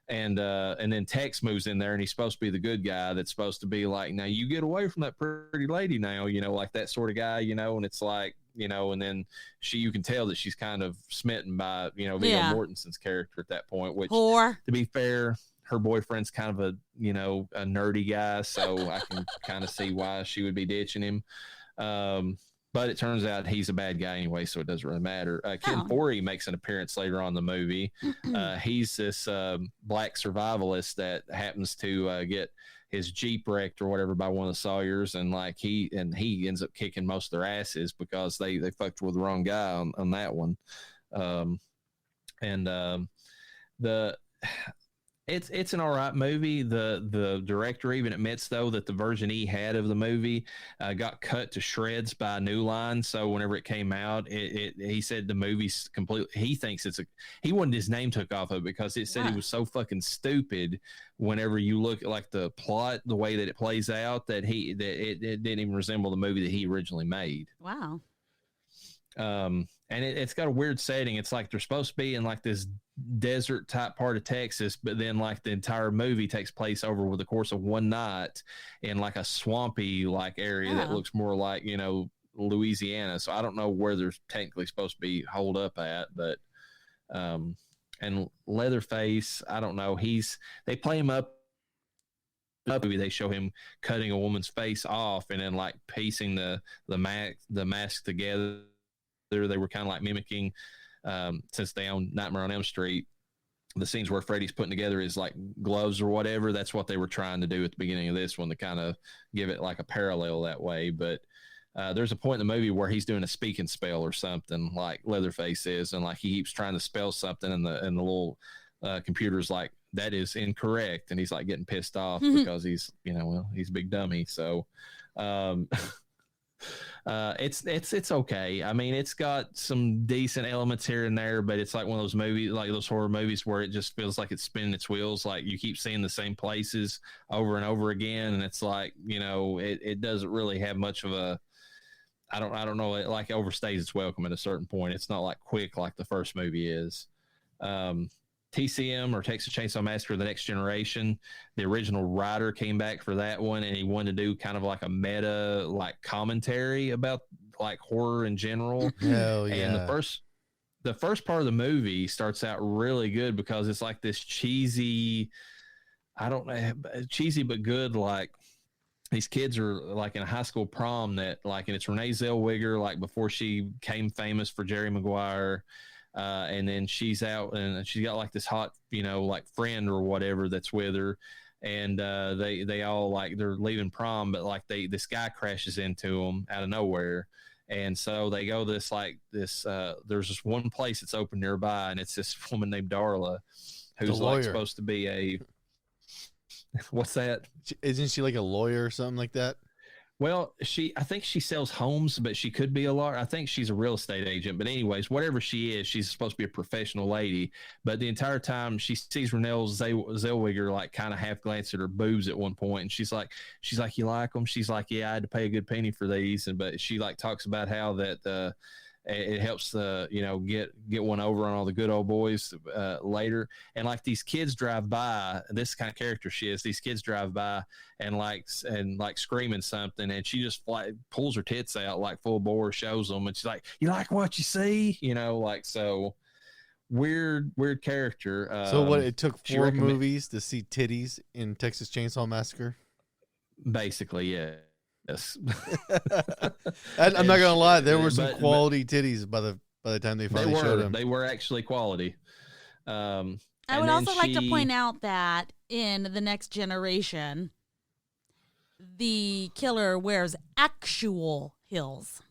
And then Tex moves in there, and he's supposed to be the good guy that's supposed to be like, "Now you get away from that pretty lady now," you know, like that sort of guy, you know. And it's like, you know, and then you can tell that she's kind of smitten by, you know, Viggo Mortensen's character at that point, which to be fair, her boyfriend's kind of a, you know, a nerdy guy. So I can kind of see why she would be ditching him. But it turns out he's a bad guy anyway, so it doesn't really matter. Ken Foree makes an appearance later on in the movie. He's this black survivalist that happens to get his Jeep wrecked or whatever by one of the Sawyers, and like he ends up kicking most of their asses because they fucked with the wrong guy on that one. It's an all right movie. The director even admits though that the version he had of the movie got cut to shreds by New Line. So whenever it came out, he said the movie's completely. He thinks he wanted his name took off of it because it said he was so fucking stupid. Whenever you look at like the plot, the way that it plays out, that it didn't even resemble the movie that he originally made.
Wow.
And it's got a weird setting. It's like they're supposed to be in like this desert type part of Texas, but then like the entire movie takes place over the course of one night in like a swampy like area that looks more like, you know, Louisiana. So I don't know where they're technically supposed to be holed up at, but and Leatherface, I don't know. They play him up. They show him cutting a woman's face off and then like piecing the mask together. They were kind of like mimicking, since they own Nightmare on Elm Street, the scenes where Freddy's putting together his like gloves or whatever. That's what they were trying to do at the beginning of this one, to kind of give it like a parallel that way. But there's a point in the movie where he's doing a speaking spell or something, like Leatherface is, and like he keeps trying to spell something, and the little computer's like, "That is incorrect," and he's like getting pissed off because he's, you know, well, he's a big dummy. So it's okay. I mean, it's got some decent elements here and there, but it's like one of those movies, like those horror movies, where it just feels like it's spinning its wheels. Like you keep seeing the same places over and over again, and it's like, you know, it doesn't really have much of a. I don't know. It like overstays its welcome at a certain point. It's not like quick like the first movie is. TCM, or Texas Chainsaw Massacre: The Next Generation, the original writer came back for that one, and he wanted to do kind of like a meta like commentary about like horror in general.
Hell yeah.
And the first part of the movie starts out really good because it's like this cheesy, I don't know, cheesy but good, like these kids are like in a high school prom that like, and it's Renee Zellweger, like before she became famous for Jerry Maguire. And then she's out and she's got like this hot, you know, like friend or whatever that's with her. And they all like, they're leaving prom, but like this guy crashes into them out of nowhere. And so they go there's this one place that's open nearby, and it's this woman named Darla, who's like supposed to be a, what's that?
Isn't she like a lawyer or something like that?
Well, I think she sells homes, but she could be a lawyer. I think she's a real estate agent. But anyways, whatever she is, she's supposed to be a professional lady. But the entire time she sees Renee Zellweger like kind of half glance at her boobs at one point, and she's like, "You like them?" She's like, "Yeah, I had to pay a good penny for these." But she like talks about how that it helps get one over on all the good old boys later. And like these kids drive by, and this is the kind of character she is. These kids drive by and like screaming something, and she just like pulls her tits out like full bore, shows them, and she's like, "You like what you see?" You know, like, so weird character.
So what? It took 4 movies to see titties in Texas Chainsaw Massacre.
Basically, yeah. Yes.
I'm not gonna lie, there were some quality titties by the time they finally showed them.
They were actually quality.
I would also like to point out that in The Next Generation, the killer wears actual heels.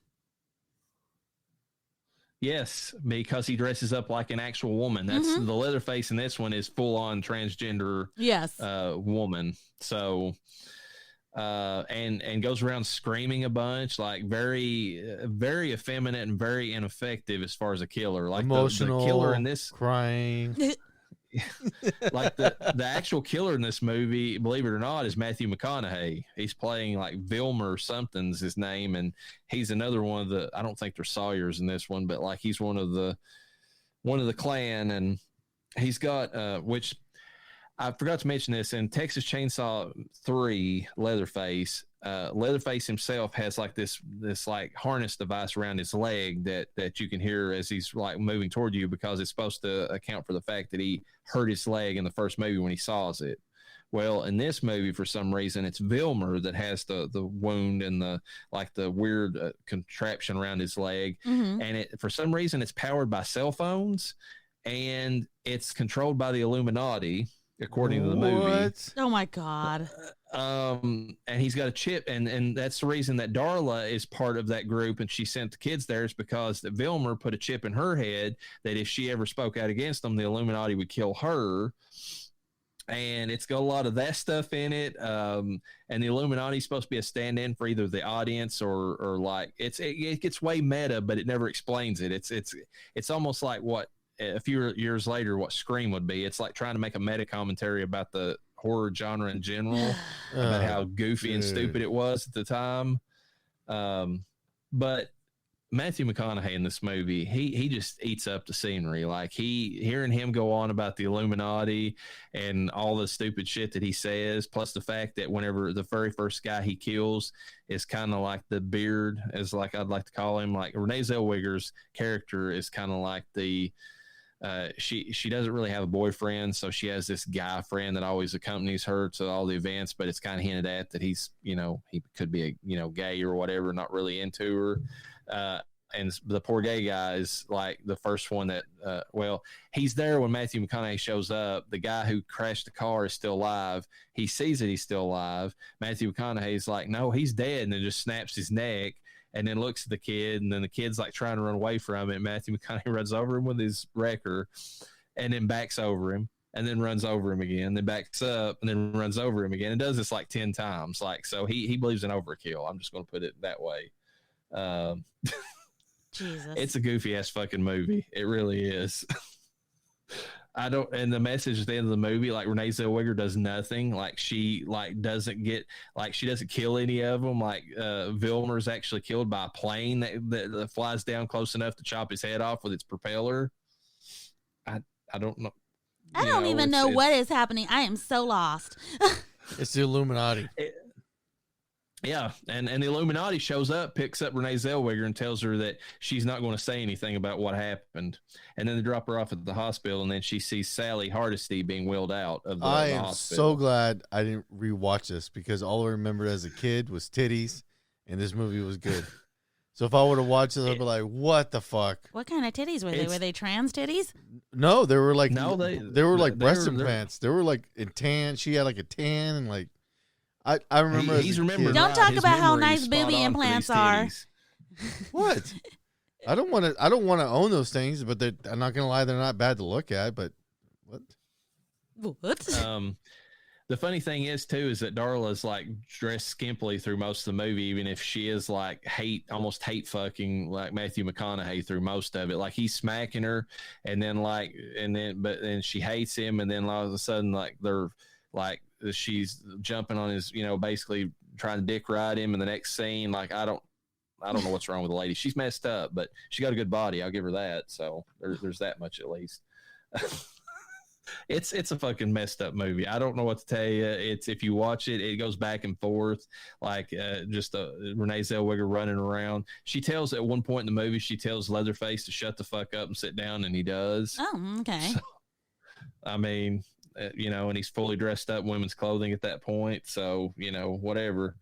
Yes, because he dresses up like an actual woman. That's the Leatherface in this one is full on transgender.
Yes,
woman. So. And goes around screaming a bunch, like very, very effeminate and very ineffective as far as a killer. Like
emotional,
the killer in this,
crying.
Like the actual killer in this movie, believe it or not, is Matthew McConaughey. He's playing like Vilmer something's his name, and he's another one of the. I don't think they're Sawyers in this one, but like he's one of the clan, and he's got which. I forgot to mention this in Texas Chainsaw 3, Leatherface. Leatherface himself has like this like harness device around his leg that you can hear as he's like moving toward you, because it's supposed to account for the fact that he hurt his leg in the first movie when he saws it. Well, in this movie, for some reason, it's Vilmer that has the wound and the weird contraption around his leg, and for some reason it's powered by cell phones, and it's controlled by the Illuminati. According to the movie.
Oh my God.
And he's got a chip, and that's the reason that Darla is part of that group, and she sent the kids there is because that Vilmer put a chip in her head that if she ever spoke out against them, the Illuminati would kill her. And it's got a lot of that stuff in it. And the Illuminati is supposed to be a stand-in for either the audience or like it gets way meta, but it never explains it. It's almost like what a few years later, what Scream would be. It's like trying to make a meta commentary about the horror genre in general, about how goofy and stupid it was at the time. But Matthew McConaughey in this movie, he just eats up the scenery. Like hearing him go on about the Illuminati and all the stupid shit that he says, plus the fact that whenever the very first guy he kills is kind of like the beard, as like I'd like to call him, like Renee Zellweger's character is kind of like the she doesn't really have a boyfriend, so she has this guy friend that always accompanies her to all the events, but it's kind of hinted at that he's, he could be gay or whatever, not really into her. And the poor gay guy is like the first one that, he's there when Matthew McConaughey shows up. The guy who crashed the car is still alive. He sees that he's still alive. Matthew McConaughey's like, no, he's dead. And then just snaps his neck and then looks at the kid. And then the kid's like trying to run away from it. Matthew McConaughey runs over him with his wrecker and then backs over him and then runs over him again, then backs up and then runs over him again. And does this like 10 times. Like, so he believes in overkill. I'm just going to put it that way.
Jesus.
It's a goofy ass fucking movie. It really is. And the message at the end of the movie, like Renee Zellweger does nothing. Like she doesn't kill any of them. Like Vilmer's actually killed by a plane that flies down close enough to chop his head off with its propeller. I don't know.
I don't even know what is happening. I am so lost.
It's the Illuminati.
Yeah, and the Illuminati shows up, picks up Renee Zellweger, and tells her that she's not going to say anything about what happened. And then they drop her off at the hospital, and then she sees Sally Hardesty being wheeled out of the
I
the
am
hospital.
so glad I didn't rewatch this because all I remembered as a kid was titties, and this movie was good. So if I would have watched this, I'd be like, "What the fuck?"
What kind of titties were they? Were they trans titties?
No, they were like they were like breast
they're-
implants. They were like in tan. She had like a tan and like I remember.
He's remembered.
Don't talk
his
about how
memory is
nice
spot
booby
on for
implants
these
are.
titties.
What? I don't want to. I don't want to own those things, but I'm not gonna lie. They're not bad to look at. But what?
What?
The funny thing is too is that Darla's like dressed skimpily through most of the movie, even if she is like almost hate fucking like Matthew McConaughey through most of it. Like he's smacking her, and then she hates him, and then all of a sudden like they're like she's jumping on his, basically trying to dick ride him. In the next scene, like I don't know what's wrong with the lady. She's messed up, but she got a good body. I'll give her that. So there's that much at least. It's a fucking messed up movie. I don't know what to tell you. It's if you watch it, it goes back and forth like just Renee Zellweger running around. She tells at one point in the movie, she tells Leatherface to shut the fuck up and sit down, and he does.
Oh, okay.
So, I mean, and he's fully dressed up in women's clothing at that point. So whatever.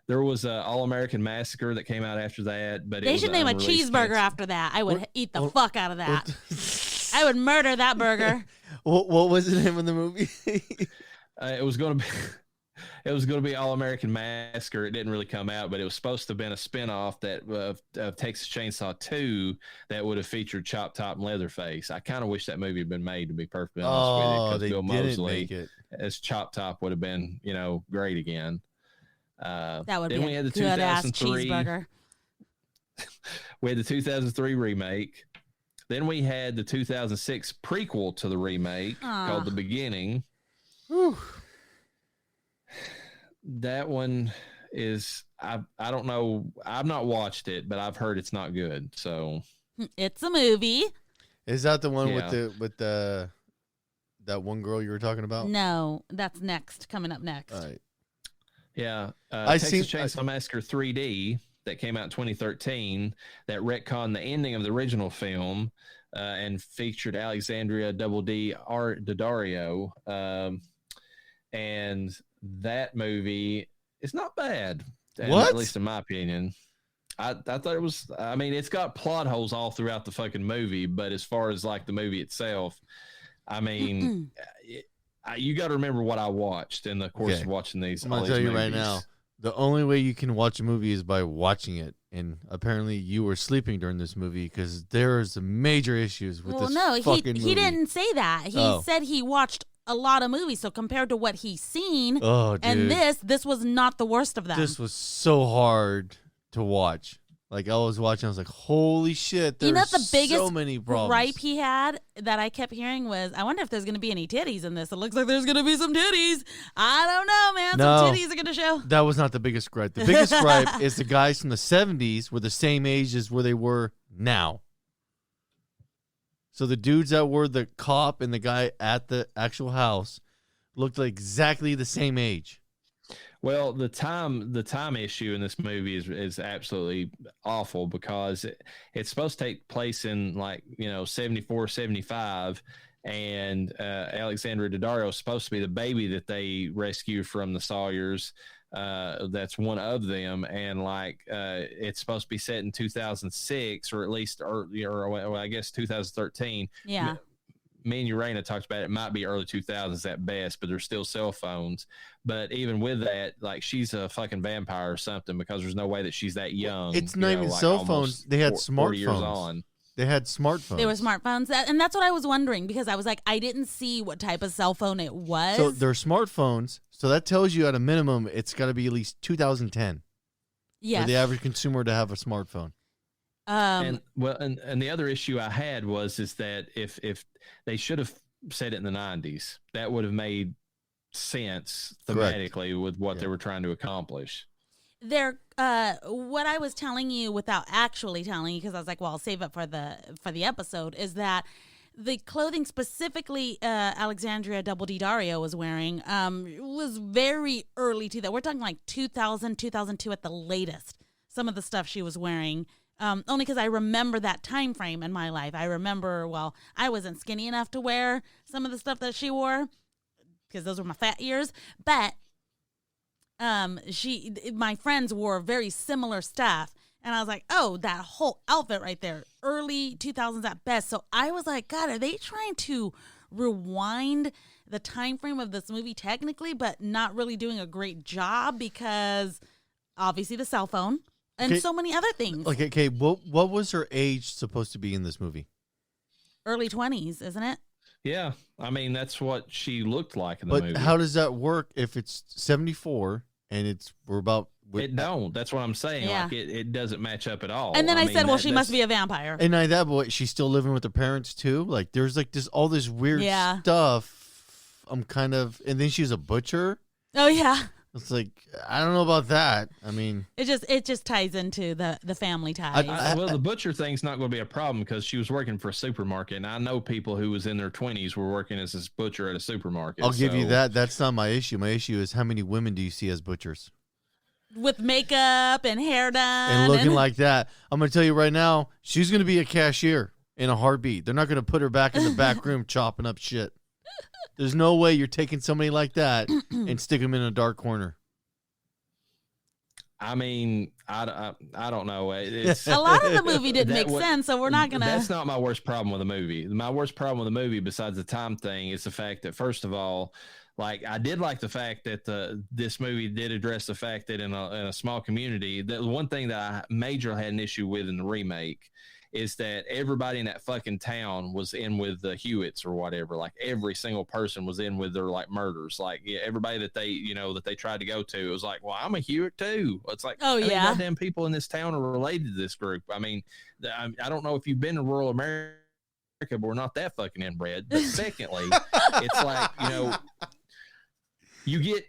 There was a All-American Massacre that came out after that, but
They should name a cheeseburger after that. I would eat the fuck out of that. I would murder that burger.
What was the name of the movie?
It was going to be All-American Massacre. It didn't really come out, but it was supposed to have been a spinoff of Texas Chainsaw 2 that would have featured Chop Top and Leatherface. I kind of wish that movie had been made, to be perfectly honest with you, because Bill Moseley as Chop Top would have been, great again.
That would
then
be
we
a
had the
good ass
2003
cheeseburger.
We had the 2003 remake. Then we had the 2006 prequel to the remake called The Beginning.
Whew.
That one is I don't know. I've not watched it, but I've heard it's not good. So
It's a movie.
Is that the one
Yeah.
with the that one girl you were talking about?
No, that's coming up next.
All right.
yeah,
I
Texas
seen-
Chainsaw Massacre 3D that came out in 2013 that retconned the ending of the original film and featured Alexandria DDario. And that movie is not bad.
What?
At least in my opinion. I thought it was. I mean, it's got plot holes all throughout the fucking movie, but as far as like the movie itself, I mean, you got to remember what I watched in the course of watching these.
I'm gonna tell you right now, the only way you can watch a movie is by watching it. And apparently, you were sleeping during this movie because there's major issues with this fucking movie.
He didn't say that. He said he watched a lot of movies. So compared to what he's seen, and this was not the worst of them.
This was so hard to watch. Like I was watching, I was like, "Holy shit!" There's
the biggest
so many problems.
gripe he had that I kept hearing was, "I wonder if there's going to be any titties in this. It looks like there's going to be some titties. I don't know, man.
No,
some titties are going to show."
That was not the biggest gripe. The biggest gripe is the guys from the 70s were the same age as where they were now. So the dudes that were the cop and the guy at the actual house looked like exactly the same age.
Well, the time issue in this movie is absolutely awful because it's supposed to take place in 74, 75, and Alexandria DDario is supposed to be the baby that they rescue from the Sawyers. That's one of them, and it's supposed to be set in 2006 or at least I guess 2013.
Yeah.
Me and Urena talked about it might be early 2000s at best, but there's still cell phones. But even with that, she's a fucking vampire or something because there's no way that she's that young.
It's not even cell phones. They had
40 years
smartphones.
on.
They had smartphones.
They were smartphones. And that's what I was wondering because I was like, I didn't see what type of cell phone it was.
So they're smartphones. So that tells you at a minimum it's got to be at least 2010 for the average consumer to have a smartphone.
And the other issue I had is that if they should have said it in the 90s, that would have made sense thematically with what they were trying to accomplish.
What I was telling you without actually telling you, because I was like, well, I'll save it for the episode, is that the clothing specifically Alexandria DDario was wearing was very early to that. We're talking like 2000, 2002 at the latest. Some of the stuff she was wearing, only because I remember that time frame in my life. I remember, well, I wasn't skinny enough to wear some of the stuff that she wore because those were my fat years. But my friends wore very similar stuff. And I was like, oh, that whole outfit right there, early 2000s at best. So I was like, God, are they trying to rewind the time frame of this movie technically, but not really doing a great job because obviously the cell phone and so many other things.
Okay, what was her age supposed to be in this movie?
Early 20s, isn't it?
Yeah, I mean, that's what she looked like in the movie.
But how does that work if it's 74 and we're about...
It don't. That's what I'm saying.
Yeah.
Like it doesn't match up at all.
And then I said, well, she must be a vampire.
And not that, but she's still living with her parents too. Like there's like all this weird stuff. I'm kind of, and then she's a butcher.
Oh yeah.
It's like I don't know about that. I mean,
it just ties into the family ties.
Well, the butcher thing's not going to be a problem because she was working for a supermarket, and I know people who was in their 20s were working as a butcher at a supermarket.
I'll give you that. That's not my issue. My issue is how many women do you see as butchers?
With makeup and hair done.
And looking like that. I'm going to tell you right now, she's going to be a cashier in a heartbeat. They're not going to put her back in the back room chopping up shit. There's no way you're taking somebody like that and sticking them in a dark corner.
I mean, I don't know. It's,
a lot of the movie didn't make sense, so we're not going to...
That's not my worst problem with the movie. My worst problem with the movie, besides the time thing, is the fact that, first of all, like I did like the fact that this movie did address the fact that in a small community, the one thing that I majorly had an issue with in the remake is that everybody in that fucking town was in with the Hewitts or whatever. Like every single person was in with their like murders. Like everybody that they tried to go to, it was like, well, I'm a Hewitt too. It's like,
oh yeah,
goddamn people in this town are related to this group. I mean, I don't know if you've been to rural America, but we're not that fucking inbred. But secondly, it's like, you get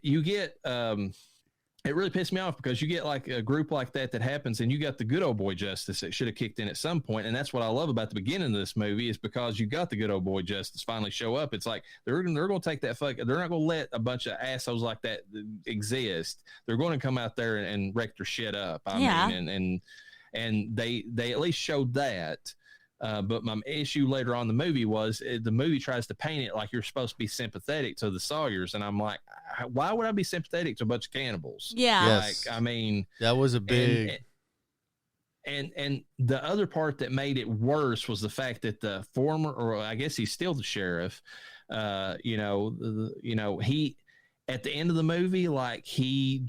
it really pissed me off because you get like a group like that happens and you got the good old boy justice that should have kicked in at some point. And that's what I love about the beginning of this movie is because you got the good old boy justice finally show up. It's like they're going to take that they're not going to let a bunch of assholes like that exist. They're going to come out there and wreck their shit up. I mean, and they at least showed that. But my issue later on in the movie was the movie tries to paint it like you're supposed to be sympathetic to the Sawyers. And I'm like, why would I be sympathetic to a bunch of cannibals?
Yeah.
Yes.
Like, I mean,
that was a big,
and the other part that made it worse was the fact that the former, or I guess he's still the sheriff, he, at the end of the movie, like he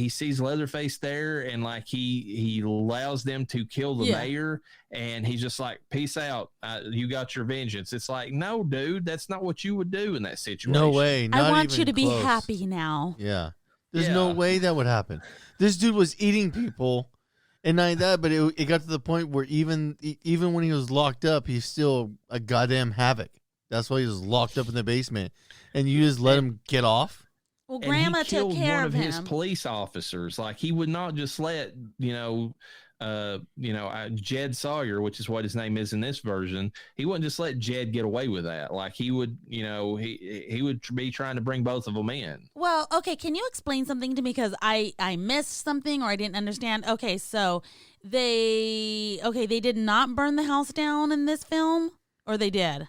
sees Leatherface there and like he allows them to kill the mayor and he's just like, peace out. You got your vengeance. It's like, no, dude, that's not what you would do in that situation.
No way.
I want you to
close.
be happy now.
Yeah. There's no way that would happen. This dude was eating people and not that, but it got to the point where even when he was locked up, he's still a goddamn havoc. That's why he was locked up in the basement and you just let him get off.
Well, Grandma took care of him.
His police officers, like he would not just let Jed Sawyer, which is what his name is in this version. He wouldn't just let Jed get away with that. Like he would, he would be trying to bring both of them in.
Well, okay, can you explain something to me because I missed something or I didn't understand? Okay, so they did not burn the house down in this film, or they did.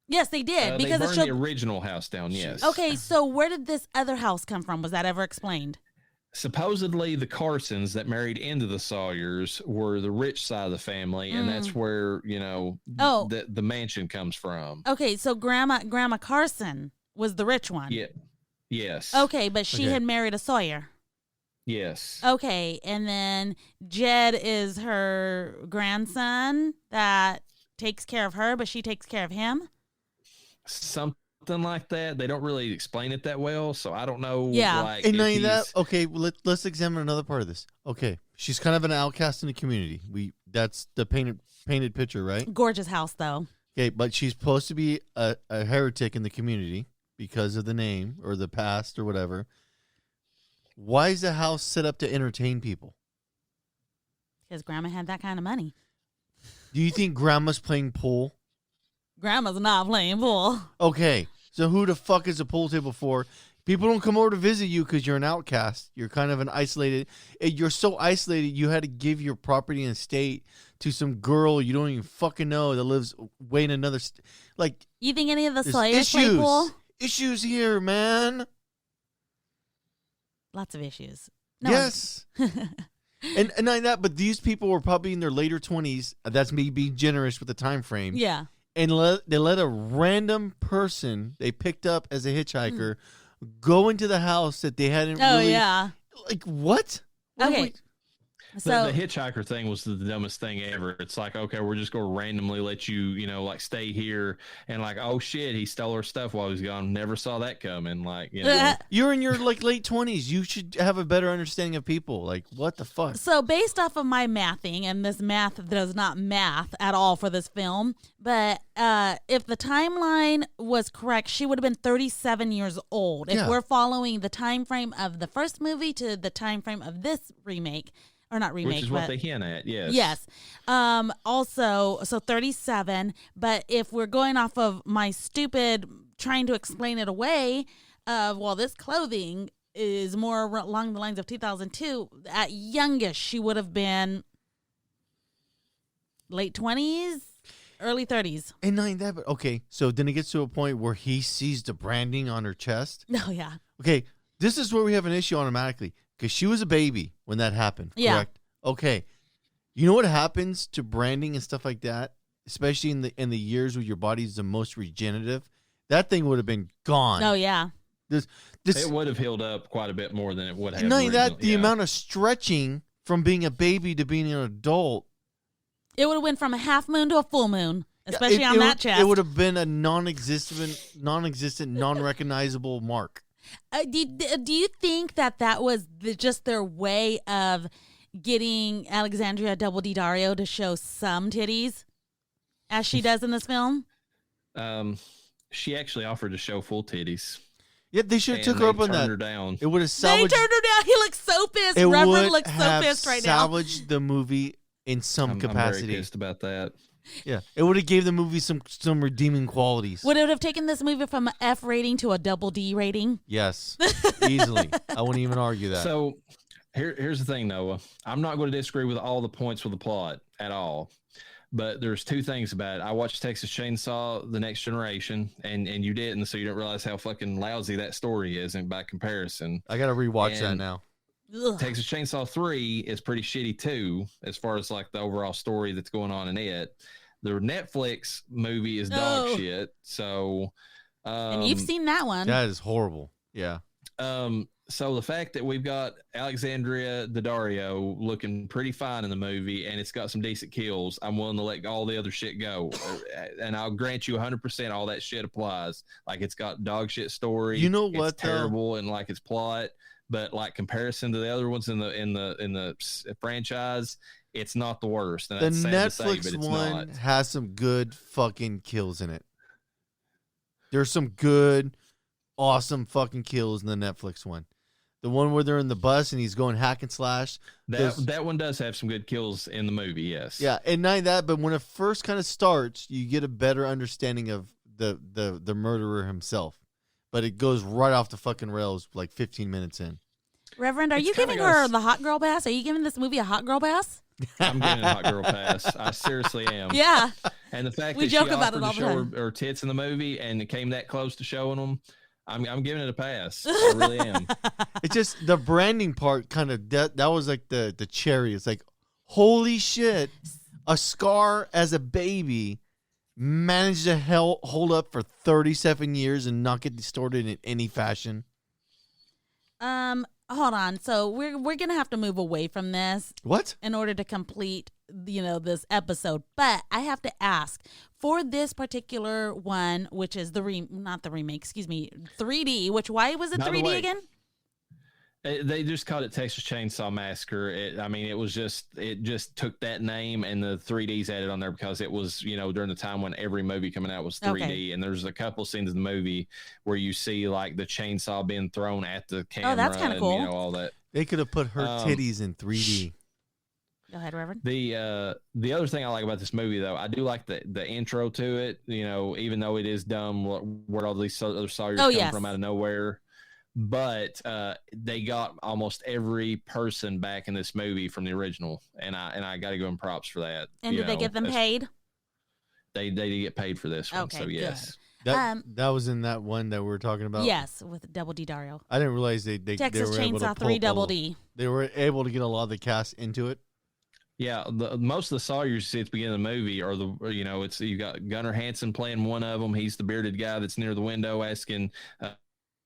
Yes, they did. Because
they burned the original house down, yes.
Okay, so where did this other house come from? Was that ever explained?
Supposedly, the Carsons that married into the Sawyers were the rich side of the family, and that's where, the mansion comes from.
Okay, so Grandma Carson was the rich one.
Yeah. Yes.
Okay, but she had married a Sawyer.
Yes.
Okay, and then Jed is her grandson that takes care of her, but she takes care of him?
Something like that. They don't really explain it that well, so I don't know.
Yeah.
Like,
and okay, let's examine another part of this. Okay, she's kind of an outcast in the community. That's the painted picture, right?
Gorgeous house, though.
Okay, but she's supposed to be a heretic in the community because of the name or the past or whatever. Why is the house set up to entertain people?
Because Grandma had that kind of money.
Do you think Grandma's playing pool?
Grandma's not playing pool.
Okay, so who the fuck is a pool table for? People don't come over to visit you because you're an outcast. You're kind of an isolated. You're so isolated, you had to give your property and estate to some girl you don't even fucking know that lives way in another. Like,
You think any of the
there's
Slayers play pool?
issues here, man.
Lots of issues. No
Yes. and not that, but these people were probably in their later 20s. That's me being generous with the time frame.
Yeah.
And they let a random person they picked up as a hitchhiker go into the house that they hadn't
Oh,
really.
yeah.
Like, what?
Okay. So
the hitchhiker thing was the dumbest thing ever. It's like, okay, we're just going to randomly let you, like stay here. And like, oh shit, he stole our stuff while he was gone. Never saw that coming. Like,
You're in your like late 20s. You should have a better understanding of people. Like, what the fuck?
So based off of my mathing, and this math does not math at all for this film, but if the timeline was correct, she would have been 37 years old. If
Yeah.
we're following the time frame of the first movie to the time frame of this remake, or not remake,
which is
but
what they hint at. Yes.
yes. Also, so 37. But if we're going off of my stupid trying to explain it away, well, this clothing is more along the lines of 2002. At youngest, she would have been late 20s, early 30s.
And not that, but okay. So then it gets to a point where he sees the branding on her chest.
Oh, yeah.
Okay, this is where we have an issue automatically because she was a baby when that happened.
Yeah.
Correct. Okay. You know what happens to branding and stuff like that, especially in the years where your body's the most regenerative? That thing would have been gone.
Oh, yeah.
This
It would have healed up quite a bit more than it would have.
not only that,
originally.
the amount of stretching from being a baby to being an adult.
It would have went from a half moon to a full moon, especially on that chest.
It would have been a non-existent, non-recognizable mark.
Do you think that was just their way of getting Alexandria DDario to show some titties, as she does in this film?
She actually offered to show full titties.
Yeah, they should have took
and
her
they
up on
turned
that.
her down.
It would have
They
salvaged.
turned her down. He looks so pissed.
It
Reverend
would
looks so
have
pissed right now.
salvaged the movie in some
I'm
capacity.
very pissed about that.
Yeah, it would have gave the movie some redeeming qualities.
Would it have taken this movie from an F rating to a double D rating?
Yes, easily. I wouldn't even argue that.
So here's the thing, Noah. I'm not going to disagree with all the points with the plot at all. But there's two things about it. I watched Texas Chainsaw The Next Generation, and you didn't, so you didn't realize how fucking lousy that story is by comparison.
I got to rewatch that
And
now.
Ugh.
Texas Chainsaw 3 is pretty shitty too, as far as like the overall story that's going on in it. The Netflix movie is dog
Oh.
shit. So,
And you've seen that one.
That is horrible. Yeah.
So the fact that we've got Alexandria Daddario looking pretty fine in the movie and it's got some decent kills, I'm willing to let all the other shit go. And I'll grant you 100% all that shit applies. Like it's got dog shit story.
You know
it's
what, though?
terrible and like its plot, but like comparison to the other ones in the franchise, it's not the worst. And
The
that's sad to say,
Netflix
but it's
one
not.
has some good fucking kills in it. There's some good, awesome fucking kills in the Netflix one. The one where they're in the bus and he's going hack and slash.
That one does have some good kills in the movie, yes.
Yeah, and not that, but when it first kind of starts, you get a better understanding of the murderer himself. But it goes right off the fucking rails like 15 minutes in.
Reverend, are
It's
you
kinda
giving her
goes-
the hot girl pass? Are you giving this movie a hot girl pass?
I'm getting a hot girl pass. I seriously am.
Yeah.
And the fact
We
that
joke
she
about it
offered
all
to
the
show
time.
her tits in the movie and it came that close to showing them, I'm giving it a pass. I really am.
It's just the branding part kind of that was like the cherry. It's like, holy shit, a scar as a baby managed to hold up for 37 years and not get distorted in any fashion.
Hold on. So we're gonna have to move away from this
What?
in order to complete, this episode. But I have to ask for this particular one, which is not the remake, excuse me, 3D. Why was it
By the
3D
way,
again?
They just called it Texas Chainsaw Massacre. It just took that name and the 3Ds added on there because it was, during the time when every movie coming out was 3D.
Okay.
And there's a couple scenes in the movie where you see like the chainsaw being thrown at the camera.
Oh, that's kinda
and,
cool.
all that.
They could have put her
Um,
titties in 3D.
Go ahead, Reverend.
The other thing I like about this movie, though, I do like the intro to it. You know, even though it is dumb, where all these other sawyers come from out of nowhere, but they got almost every person back in this movie from the original, and I got to give them props for that.
And did they get them paid?
They did get paid for this one,
okay,
so yes.
That was in that one that we were talking about.
Yes, with Double D Dario.
I didn't realize they
Texas
were able to
Chainsaw 3 Double D.
They were able to get a lot of the cast into it.
Yeah, most of the Sawyers you see at the beginning of the movie are it's you got Gunnar Hansen playing one of them. He's the bearded guy that's near the window asking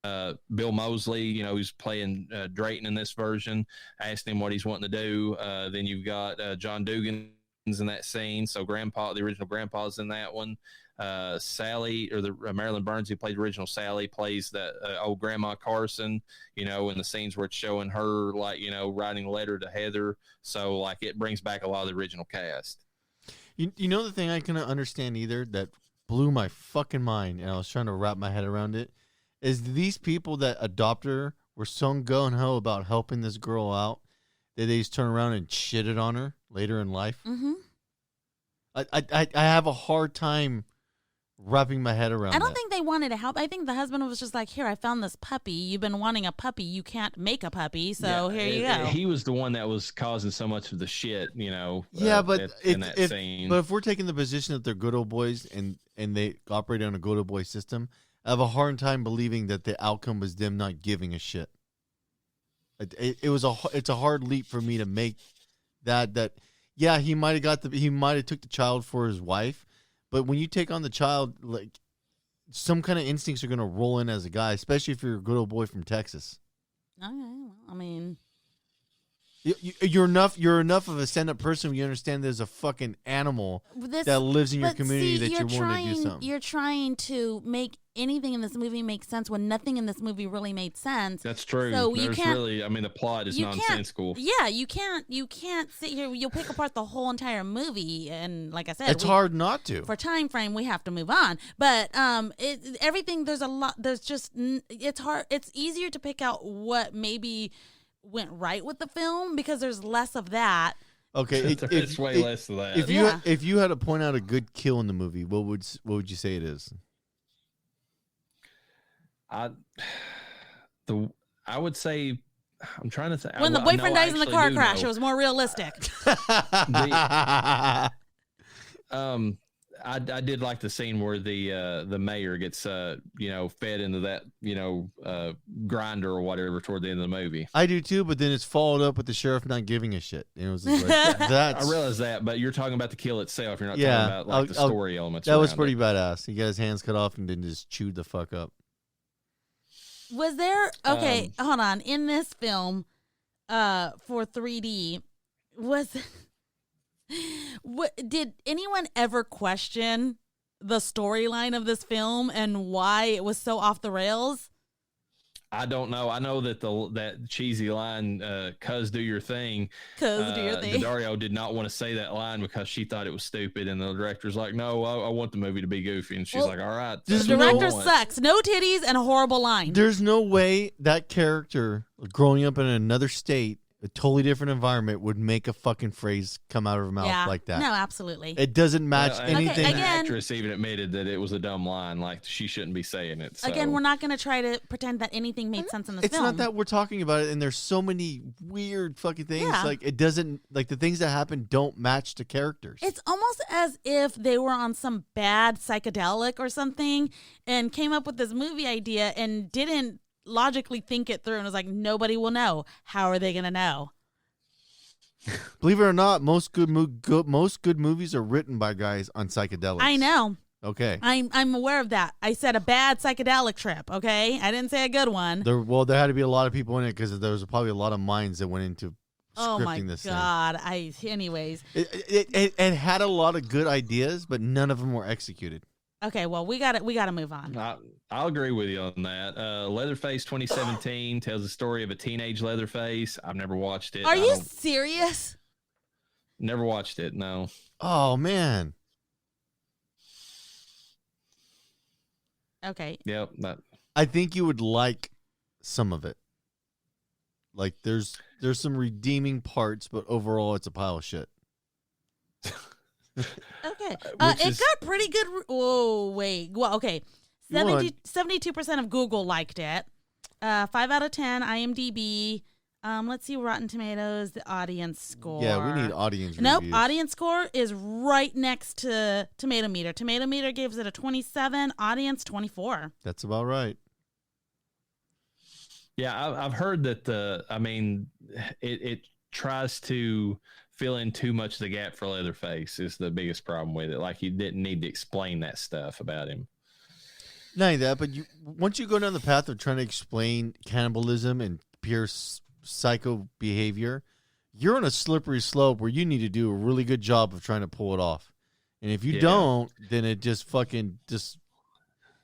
Bill Moseley, who's playing Drayton in this version, asking him what he's wanting to do. Then you've got John Dugan's in that scene. So the original grandpa's in that one. Sally, or the Marilyn Burns, who played the original Sally, plays that old Grandma Carson, in the scenes where it's showing her, writing a letter to Heather. So, it brings back a lot of the original cast.
You know the thing I couldn't understand either that blew my fucking mind, and I was trying to wrap my head around it, is these people that adopt her were so gung-ho about helping this girl out that they just turn around and shitted on her later in life.
Mm-hmm.
I have a hard time wrapping my head around
I don't
that.
think they wanted to help. I think the husband was just like, here, I found this puppy. You've been wanting a puppy. You can't make a puppy, so here you go.
He was the one that was causing so much of the shit,
Yeah, but
in that scene.
But if we're taking the position that they're good old boys and they operate on a good old boy system, I have a hard time believing that the outcome was them not giving a shit. It's a hard leap for me to make that. Yeah, he might have took the child for his wife. But when you take on the child, some kind of instincts are going to roll in as a guy, especially if you're a good old boy from Texas.
Okay, well, I mean,
you're enough of a stand-up person when you understand there's a fucking animal that lives in your community that you're wanting to do something.
You're trying to make anything in this movie make sense when nothing in this movie really made sense.
That's true.
So
the plot is nonsensical.
Yeah, you can't sit here. You'll pick apart the whole entire movie, and like I said,
it's hard not to.
For time frame, we have to move on. But everything, there's a lot. It's hard. It's easier to pick out what maybe went right with the film because there's less of that.
Okay,
it's way less of that.
If you had to point out a good kill in the movie, what would you say it is? I
would say, I'm trying to think.
When the boyfriend dies in the car crash, it was more realistic.
I did like the scene where the mayor gets fed into that grinder or whatever toward the end of the movie.
I do too, but then it's followed up with the sheriff not giving a shit. It was just like, that's...
I realize that, but you're talking about the kill itself. You're not talking about the story elements.
That was pretty badass. He got his hands cut off and then just chewed the fuck up.
Was there hold on, in this film for 3D did anyone ever question the storyline of this film and why it was so off the rails?
I don't know. I know that that cheesy line, "Cuz do your thing."
Cuz do your thing.
Dario did not want to say that line because she thought it was stupid, and the director's like, "No, I want the movie to be goofy," and she's like, "All right."
The director sucks. No titties and a horrible line.
There's no way that character growing up in another state, a totally different environment, would make a fucking phrase come out of her mouth like that.
No, absolutely.
It doesn't match anything.
Okay, the actress even admitted that it was a dumb line, like she shouldn't be saying it. So.
Again, we're not going to try to pretend that anything made sense in this film.
It's not that we're talking about it, and there's so many weird fucking things. Yeah. Like, it doesn't, like, the things that happen don't match the characters.
It's almost as if they were on some bad psychedelic or something and came up with this movie idea and didn't logically think it through and was like, nobody will know. How are they going to know?
Believe it or not, most good movies are written by guys on psychedelics.
I know.
Okay.
I'm aware of that. I said a bad psychedelic trip, okay? I didn't say a good one.
There had to be a lot of people in it because there was probably a lot of minds that went into scripting this thing.
Oh, my God. Anyways.
It had a lot of good ideas, but none of them were executed.
Okay, well, we got to move on.
I'll agree with you on that. Leatherface 2017 tells the story of a teenage Leatherface. I've never watched it.
Are you serious?
Never watched it, no.
Oh, man.
Okay.
Yep.
I think you would like some of it. Like there's some redeeming parts, but overall it's a pile of shit.
Okay. It got pretty good. Oh, wait. Well, okay. 72% of Google liked it. 5 out of 10 IMDb. Let's see Rotten Tomatoes, the audience score.
Yeah, we need audience
Nope,
reviews.
audience score is right next to Tomato Meter. Tomato Meter gives it a 27, audience 24.
That's about right.
Yeah, I've heard that it tries to fill in too much of the gap for Leatherface is the biggest problem with it. Like, you didn't need to explain that stuff about him.
Not only that, but once you go down the path of trying to explain cannibalism and pure psycho behavior, you're on a slippery slope where you need to do a really good job of trying to pull it off. And if you don't, then it just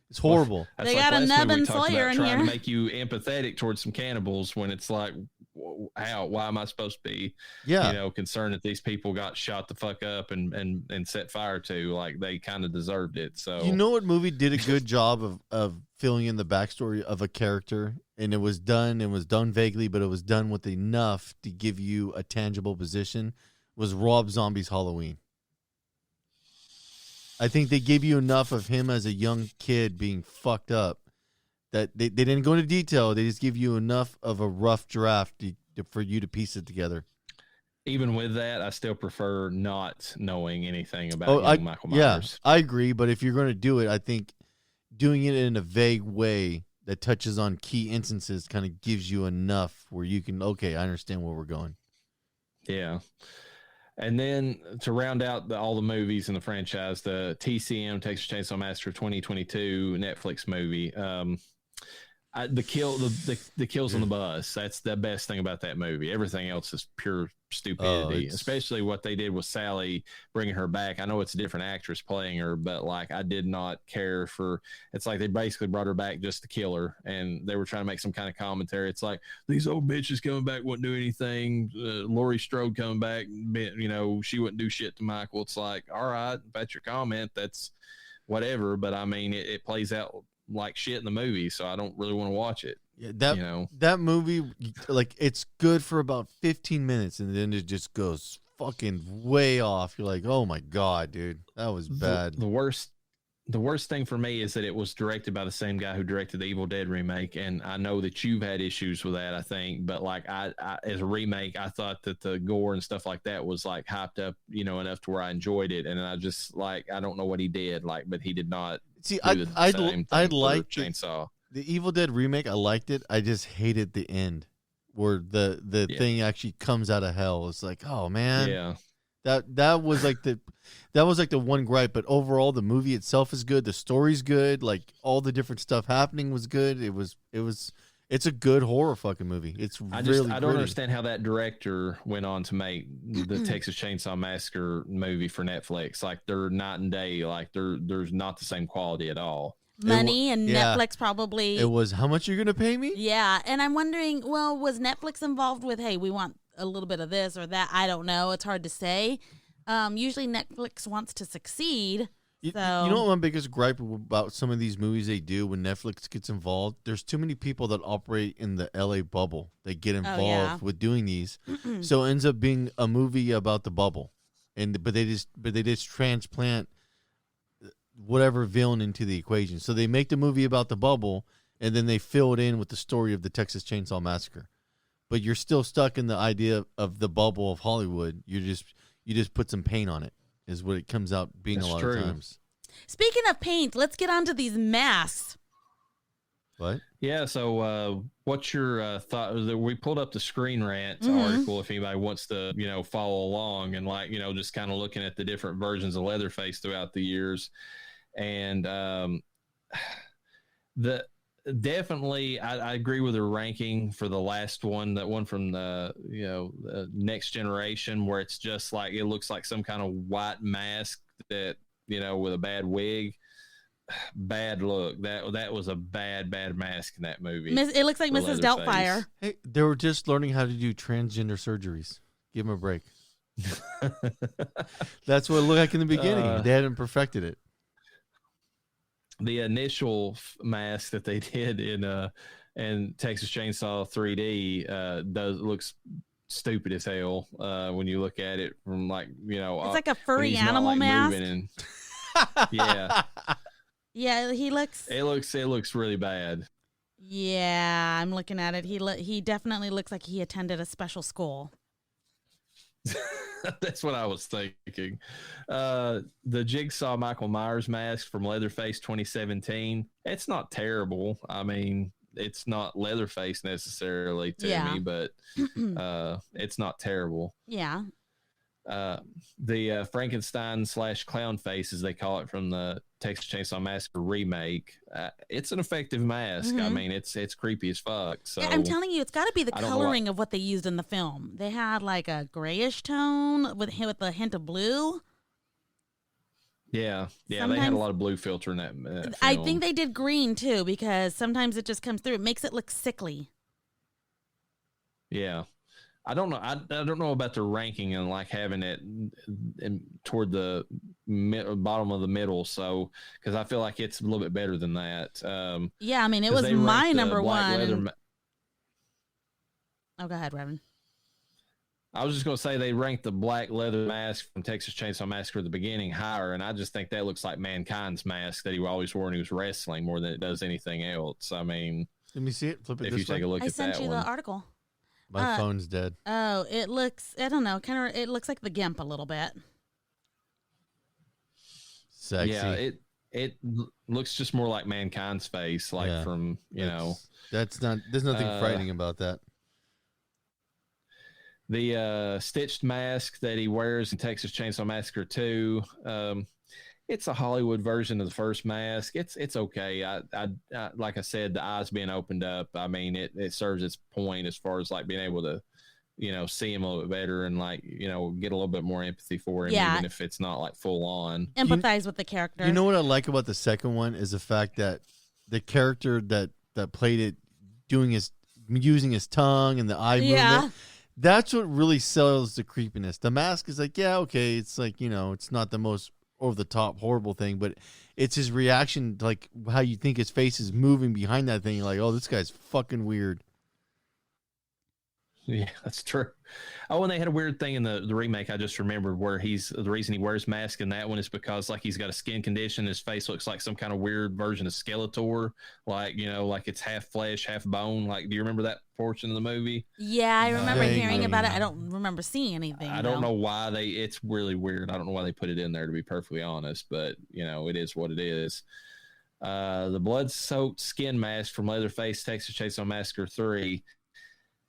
it's horrible.
That's
they got a Nub and Slayer in
trying
here.
to make you empathetic towards some cannibals when it's like, why am I supposed to be, concerned that these people got shot the fuck up and set fire to? Like, they kind of deserved it. So,
you know what movie did a good job of filling in the backstory of a character, and it was done vaguely, but it was done with enough to give you a tangible position, was Rob Zombie's Halloween. I think they gave you enough of him as a young kid being fucked up that they didn't go into detail. They just give you enough of a rough draft for you to piece it together.
Even with that, I still prefer not knowing anything about Michael Myers.
Yeah, I agree. But if you're going to do it, I think doing it in a vague way that touches on key instances kind of gives you enough where you can, okay, I understand where we're going.
Yeah. And then to round out all the movies in the franchise, the TCM, Texas Chainsaw Massacre 2022 Netflix movie, the kills on the bus. That's the best thing about that movie. Everything else is pure stupidity, especially what they did with Sally, bringing her back. I know it's a different actress playing her, but like, I did not care for, it's like they basically brought her back just to kill her, and they were trying to make some kind of commentary. It's like, these old bitches coming back wouldn't do anything. Laurie Strode coming back, she wouldn't do shit to Michael. It's like, all right, if that's your comment, that's whatever. But I mean, it plays out like shit in the movie, so I don't really want to watch it.
Yeah, that movie, like, it's good for about 15 minutes, and then it just goes fucking way off. You're like, oh my god, dude, that was bad.
The worst thing for me is that it was directed by the same guy who directed the Evil Dead remake, and I know that you've had issues with that, I think, but like, I as a remake, I thought that the gore and stuff like that was like hyped up, enough to where I enjoyed it, and I just, like, I don't know what he did, like, but he did not.
See, I liked
Chainsaw.
The Evil Dead remake. I liked it. I just hated the end where the thing actually comes out of hell. It's like, oh man,
yeah.
That was like the one gripe. But overall, the movie itself is good. The story's good. Like, all the different stuff happening was good. It's a good horror fucking movie. I don't
understand how that director went on to make the Texas Chainsaw Massacre movie for Netflix. Like, they're night and day. Like, there's not the same quality at all.
Money and Netflix probably.
It was, how much are you going to pay me?
Yeah, and I'm wondering, well, was Netflix involved with, hey, we want a little bit of this or that? I don't know. It's hard to say. Usually Netflix wants to succeed.
You know what my biggest gripe about some of these movies they do when Netflix gets involved? There's too many people that operate in the LA bubble. They get involved with doing these. So it ends up being a movie about the bubble. But they just transplant whatever villain into the equation. So they make the movie about the bubble, and then they fill it in with the story of the Texas Chainsaw Massacre. But you're still stuck in the idea of the bubble of Hollywood. You just put some paint on it, is what it comes out being. That's a lot of times.
Speaking of paint, let's get on to these masks.
What?
Yeah, so what's your thought? We pulled up the Screen Rant article if anybody wants to, follow along and, like, just kind of looking at the different versions of Leatherface throughout the years. And definitely, I agree with her ranking for the last one, that one from the Next Generation, where it's just like, it looks like some kind of white mask that, with a bad wig. Bad look. That was a bad mask in that movie.
It looks like Mrs. Doubtfire.
Hey, they were just learning how to do transgender surgeries. Give them a break. That's what it looked like in the beginning. They hadn't perfected it.
The initial mask that they did in and Texas Chainsaw 3D looks stupid as hell when you look at it from like,
it's like a furry animal mask.
Yeah.
Yeah, it
looks really bad.
Yeah, I'm looking at it. He definitely looks like he attended a special school.
That's what I was thinking. The Jigsaw Michael Myers mask from Leatherface 2017. It's not terrible. I mean, it's not Leatherface necessarily to me, but it's not terrible.
Yeah.
The Frankenstein / clown face, as they call it, from the Texas Chainsaw Massacre remake. It's an effective mask. I mean, it's creepy as fuck. So
I'm telling you, it's got to be the coloring of what they used in the film. They had like a grayish tone with a hint of blue.
Yeah, they had a lot of blue filter in that film.
I think they did green too, because sometimes it just comes through. It makes it look sickly.
Yeah. I don't know. I don't know about the ranking and like having it toward the bottom of the middle. So, because I feel like it's a little bit better than that.
Yeah, I mean, it was my number one. Oh, go ahead, Reverend.
I was just going to say they ranked the black leather mask from Texas Chainsaw Massacre at the beginning higher, and I just think that looks like Mankind's mask that he always wore when he was wrestling more than it does anything else. I mean,
let me see it. Flip it.
If you take a look at that one. I
sent you the article.
My phone's dead.
Oh, it looks, I don't know, it looks like the Gimp a little bit.
Sexy.
Yeah, it looks just more like Mankind's face, like from,
That's not, there's nothing frightening about that.
The stitched mask that he wears in Texas Chainsaw Massacre 2, it's a Hollywood version of the first mask. It's okay. I like I said, the eyes being opened up. I mean, it serves its point as far as like being able to, see him a little bit better and like, get a little bit more empathy for him, even if it's not like full on.
Empathize with the character.
You know what I like about the second one is the fact that the character that played it, using his tongue and the eye movement. That's what really sells the creepiness. The mask is like, yeah, okay, it's like, it's not the most over the top horrible thing, but it's his reaction to like how you think his face is moving behind that thing. You're like, oh, this guy's fucking weird.
Yeah, that's true. Oh, and they had a weird thing in the remake. I just remembered where the reason he wears mask in that one is because like he's got a skin condition. His face looks like some kind of weird version of Skeletor, like like it's half flesh, half bone. Like, do you remember that portion of the movie?
Yeah, I remember hearing about it. I don't remember seeing anything.
I don't know why it's really weird. I don't know why they put it in there, to be perfectly honest. But it is what it is. The blood-soaked skin mask from Leatherface, Texas Chainsaw Massacre 3.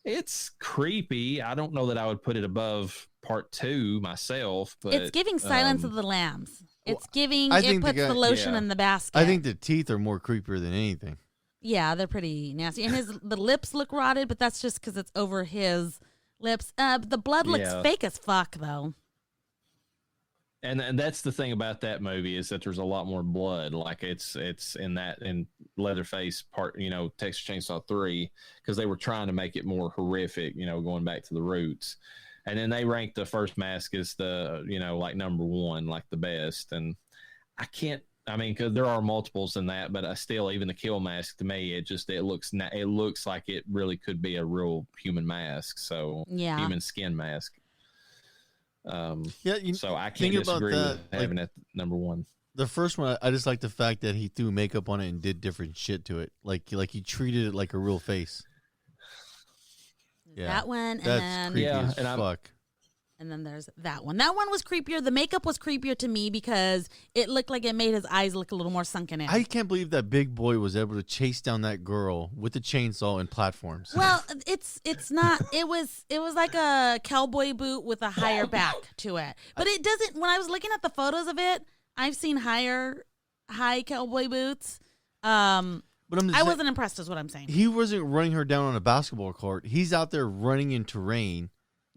It's creepy. I don't know that I would put it above part 2 myself, but
it's giving Silence of the Lambs. It's giving. It puts the lotion in the basket.
I think the teeth are more creepier than anything.
Yeah, they're pretty nasty, and the lips look rotted, but that's just because it's over his lips. The blood looks fake as fuck, though.
And that's the thing about that movie is that there's a lot more blood. Like it's in Leatherface part, Texas Chainsaw 3, because they were trying to make it more horrific, going back to the roots. And then they ranked the first mask as the, like number 1, like the best. And because there are multiples in that, but even the kill mask to me, it looks like it really could be a real human mask. So human skin mask. So I can't disagree with having it number 1.
The first one, I just like the fact that he threw makeup on it and did different shit to it. Like he treated it like a real face. Yeah,
that one,
that's creepy as fuck.
And then there's that one. That one was creepier. The makeup was creepier to me because it looked like it made his eyes look a little more sunken in.
I can't believe that big boy was able to chase down that girl with the chainsaw and platforms.
Well, it's not. It was like a cowboy boot with a higher back to it. But it doesn't. When I was looking at the photos of it, I've seen high cowboy boots. But I wasn't impressed, is what I'm saying.
He wasn't running her down on a basketball court. He's out there running in terrain.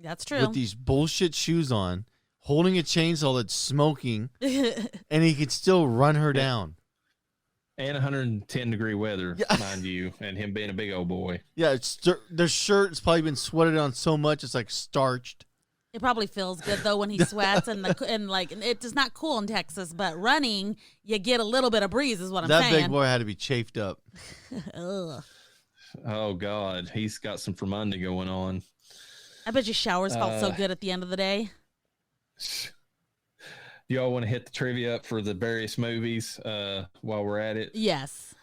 That's true.
With these bullshit shoes on, holding a chainsaw that's smoking, and he could still run her down.
And 110-degree weather, mind you, and him being a big old boy.
Yeah, their shirt has probably been sweated on so much it's like starched.
It probably feels good though when he sweats and it does not cool in Texas, but running you get a little bit of breeze is what I'm saying.
That big boy had to be chafed up.
Ugh.
Oh God, he's got some Fromunda going on.
I bet your showers felt so good at the end of the day.
Do y'all want to hit the trivia up for the various movies while we're at it?
Yes.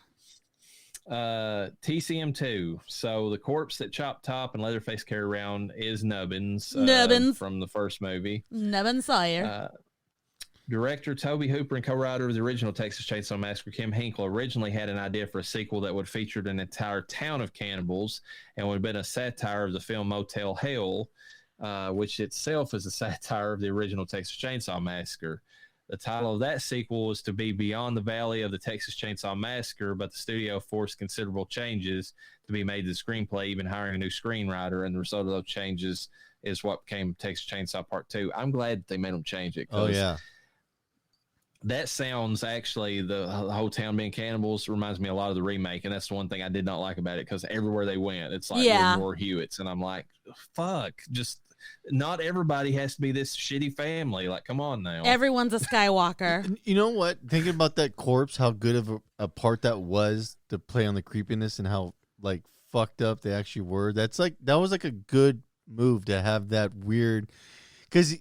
TCM2. So the corpse that Chop Top and Leatherface carry around is Nubbins.
Nubbins.
From the first movie.
Nubbins Sawyer.
Director Tobe Hooper and co-writer of the original Texas Chainsaw Massacre, Kim Hinkle, originally had an idea for a sequel that would feature an entire town of cannibals and would have been a satire of the film Motel Hell, which itself is a satire of the original Texas Chainsaw Massacre. The title of that sequel was to be Beyond the Valley of the Texas Chainsaw Massacre, but the studio forced considerable changes to be made to the screenplay, even hiring a new screenwriter, and the result of those changes is what became Texas Chainsaw Part 2. I'm glad that they made them change it.
Oh, yeah.
That sounds actually, the whole town being cannibals reminds me a lot of the remake, and that's the one thing I did not like about it, because everywhere they went, it's like more Hewitts, and I'm like, fuck, just not everybody has to be this shitty family. Like, come on now.
Everyone's a Skywalker.
You know what? Thinking about that corpse, how good of a part that was to play on the creepiness and how like fucked up they actually were. That was like a good move to have that weird, because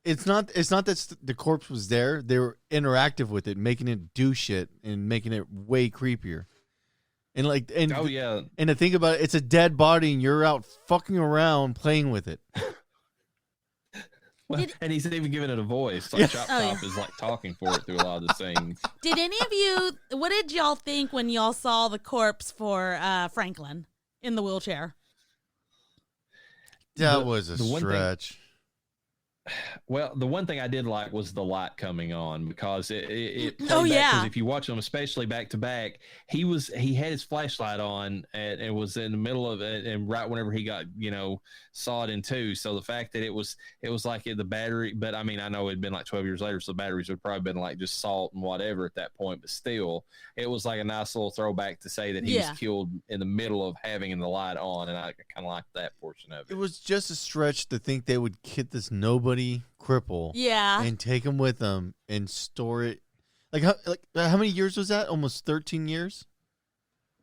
it's not that the corpse was there. They were interactive with it, making it do shit and making it way creepier. And
oh yeah,
and to think about it, it's a dead body and you're out fucking around playing with it.
Well, and he's even giving it a voice. Like Chop Top is like talking for it through a lot of the scenes.
Did any of you? What did y'all think when y'all saw the corpse for Franklin in the wheelchair?
That was a stretch.
Well, the one thing I did like was the light coming on, because it
because
if you watch them, especially back to back, he had his flashlight on and it was in the middle of it, and right whenever he got sawed in two. So the fact that it was like the battery, but I mean, I know it'd been like 12 years later, so the batteries would probably been like just salt and whatever at that point, but still, it was like a nice little throwback to say that he was killed in the middle of having the light on, and I kind of liked that portion of it.
It was just a stretch to think they would hit this nobody cripple, and take him with them and store it. Like how many years was that? Almost 13 years,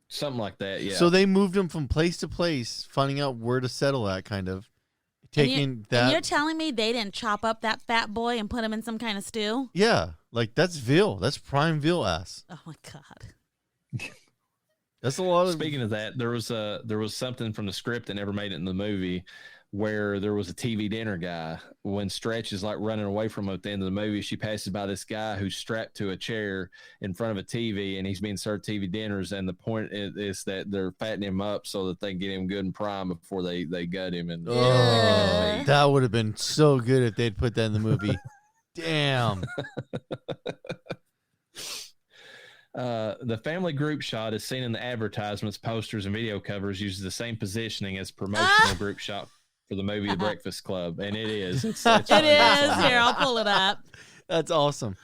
something like that. Yeah.
So they moved him from place to place, finding out where to settle at, kind of taking that.
And you're telling me they didn't chop up that fat boy and put him in some kind of stew?
Yeah, like that's veal. That's prime veal ass.
Oh my god.
That's a lot of.
Speaking of that, there was something from the script that never made it in the movie, where there was a TV dinner guy. When Stretch is like running away from him at the end of the movie, she passes by this guy who's strapped to a chair in front of a TV, and he's being served TV dinners. And the point is that they're fattening him up so that they can get him good and prime before they gut him. And
that would have been so good if they'd put that in the movie. Damn.
The family group shot is seen in the advertisements, posters, and video covers, uses the same positioning as promotional group shot for the movie The Breakfast Club, and it is. It is.
Here, I'll pull it up.
That's awesome.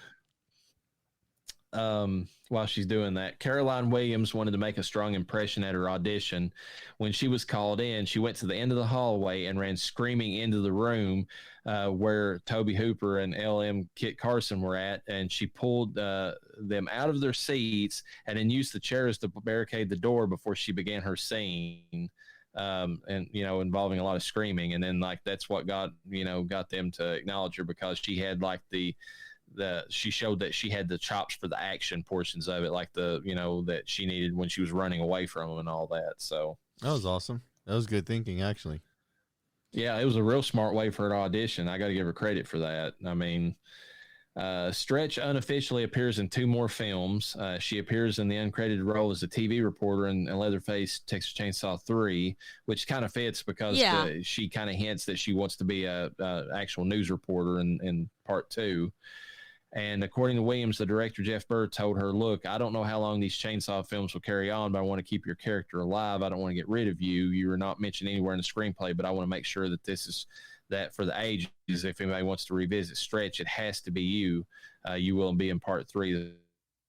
While she's doing that, Caroline Williams wanted to make a strong impression at her audition. When she was called in, she went to the end of the hallway and ran screaming into the room where Tobe Hooper and LM Kit Carson were at, and she pulled them out of their seats and then used the chairs to barricade the door before she began her scene. And involving a lot of screaming, and then like that's what got them to acknowledge her, because she had like she showed that she had the chops for the action portions of it, like that she needed when she was running away from them and all that. So
that was awesome. That was good thinking, actually.
Yeah, it was a real smart way for her to audition. I got to give her credit for that. I mean, Stretch unofficially appears in 2 more films. She appears in the uncredited role as a TV reporter in Leatherface Texas Chainsaw 3, which kind of fits because she kind of hints that she wants to be a actual news reporter in part 2. And according to Williams, the director, Jeff Bird, told her, "Look, I don't know how long these Chainsaw films will carry on, but I want to keep your character alive. I don't want to get rid of you. You are not mentioned anywhere in the screenplay, but I want to make sure that this is that for the ages. If anybody wants to revisit Stretch, it has to be you. You will be in part 3. The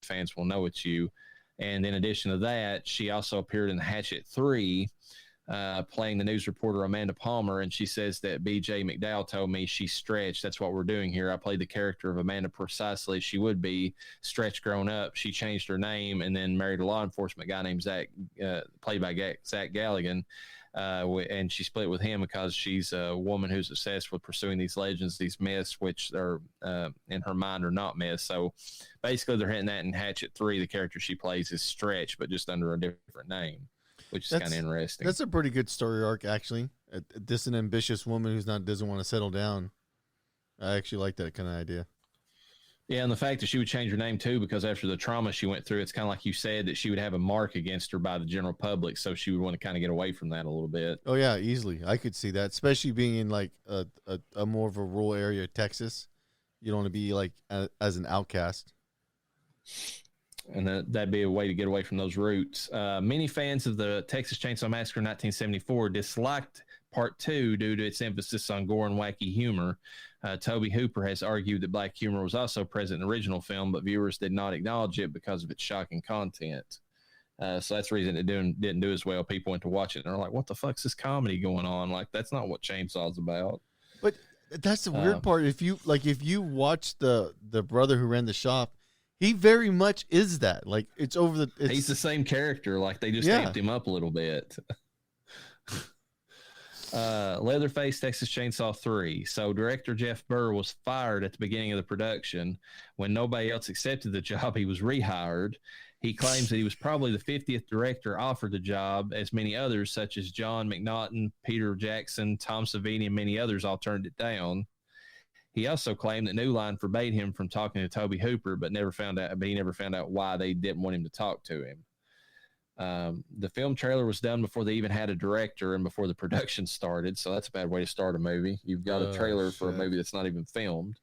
fans will know it's you." And in addition to that, she also appeared in Hatchet 3, playing the news reporter Amanda Palmer, and she says that B.J. McDowell told me she's Stretch. That's what we're doing here. I played the character of Amanda precisely as she would be. Stretch grown up. She changed her name and then married a law enforcement guy named Zach, played by Zach Galligan. And she split with him because she's a woman who's obsessed with pursuing these legends, these myths, which are in her mind are not myths. So basically, they're hitting that in Hatchet 3. The character she plays is Stretch, but just under a different name, which is kind of interesting.
That's a pretty good story arc, actually. This an ambitious woman who's doesn't want to settle down. I actually like that kind of idea.
Yeah, and the fact that she would change her name, too, because after the trauma she went through, it's kind of like you said, that she would have a mark against her by the general public, so she would want to kind of get away from that a little bit.
Oh, yeah, easily. I could see that, especially being in, like, a more of a rural area of Texas. You don't want to be, like, as an outcast.
And that'd be a way to get away from those roots. Many fans of the Texas Chainsaw Massacre 1974 disliked Part 2 due to its emphasis on gore and wacky humor. Toby Hooper has argued that black humor was also present in the original film, but viewers did not acknowledge it because of its shocking content. So that's the reason it didn't do as well. People went to watch it and they're like, what the fuck's this comedy going on? Like, that's not what Chainsaw's about.
But that's the weird part. If you watch the brother who ran the shop, he very much is that. Like, it's over the...
He's the same character. Like, they just amped him up a little bit. Leatherface, Texas Chainsaw 3. So director Jeff Burr was fired at the beginning of the production. When nobody else accepted the job, he was rehired. He claims that he was probably the 50th director offered the job, as many others, such as John McNaughton, Peter Jackson, Tom Savini, and many others all turned it down. He also claimed that New Line forbade him from talking to Toby Hooper, but he never found out why they didn't want him to talk to him. The film trailer was done before they even had a director and before the production started, so that's a bad way to start a movie. You've got a trailer for a movie that's not even filmed.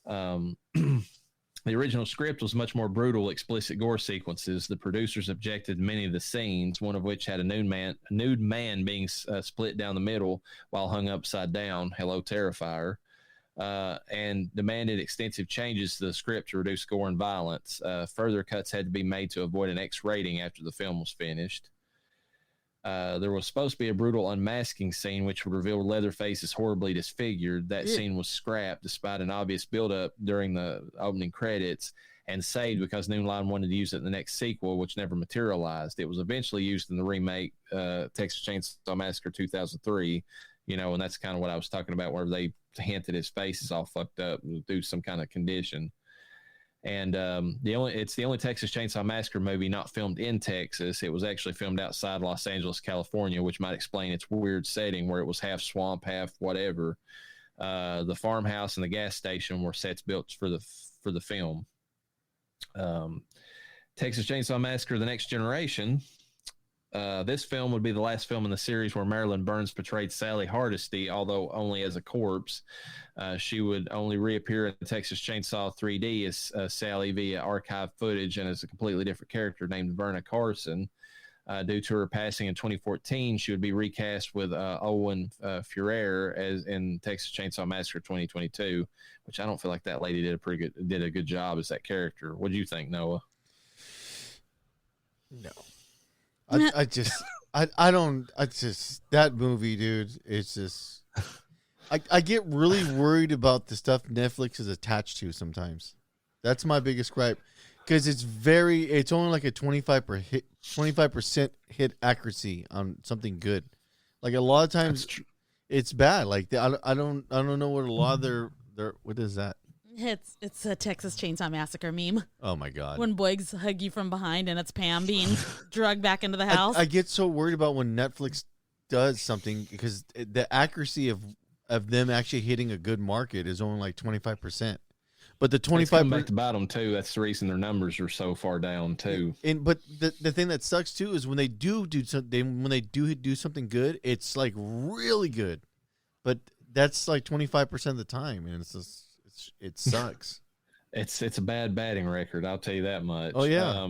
The original script was much more brutal, explicit gore sequences. The producers objected to many of the scenes, one of which had a nude man being split down the middle while hung upside down. Hello, Terrifier. And demanded extensive changes to the script to reduce gore and violence. Further cuts had to be made to avoid an X rating after the film was finished. There was supposed to be a brutal unmasking scene, which would reveal Leatherface is horribly disfigured. That scene was scrapped despite an obvious buildup during the opening credits and saved because New Line wanted to use it in the next sequel, which never materialized. It was eventually used in the remake, Texas Chainsaw Massacre 2003, and that's kind of what I was talking about, where they hinted his face is all fucked up due to some kind of condition. And it's the only Texas Chainsaw Massacre movie not filmed in Texas. It was actually filmed outside Los Angeles, California, which might explain its weird setting where it was half swamp, half whatever. The farmhouse and the gas station were sets built for the film. Texas Chainsaw Massacre: The Next Generation. This film would be the last film in the series where Marilyn Burns portrayed Sally Hardesty, although only as a corpse. She would only reappear in Texas Chainsaw 3D as Sally via archive footage and as a completely different character named Verna Carson. Due to her passing in 2014, she would be recast with Owen Ferrer as in Texas Chainsaw Massacre 2022, which I don't feel like that lady did a good job as that character. What do you think, Noah?
No. That movie, dude, it's just, I get really worried about the stuff Netflix is attached to sometimes. That's my biggest gripe, because it's only like a 25% hit accuracy on something good. Like a lot of times it's bad. Like I don't know what a lot of their what is that?
It's a Texas Chainsaw Massacre meme.
Oh my God!
When Boygs hug you from behind and it's Pam being drugged back into the house.
I get so worried about when Netflix does something, because the accuracy of them actually hitting a good market is only like 25%. But the 25%
back to bottom too. That's the reason their numbers are so far down too.
But the thing that sucks too is when they do something good, it's like really good. But that's like 25% of the time, and it's just. It sucks.
It's a bad batting record, I'll tell you that much.
Oh yeah.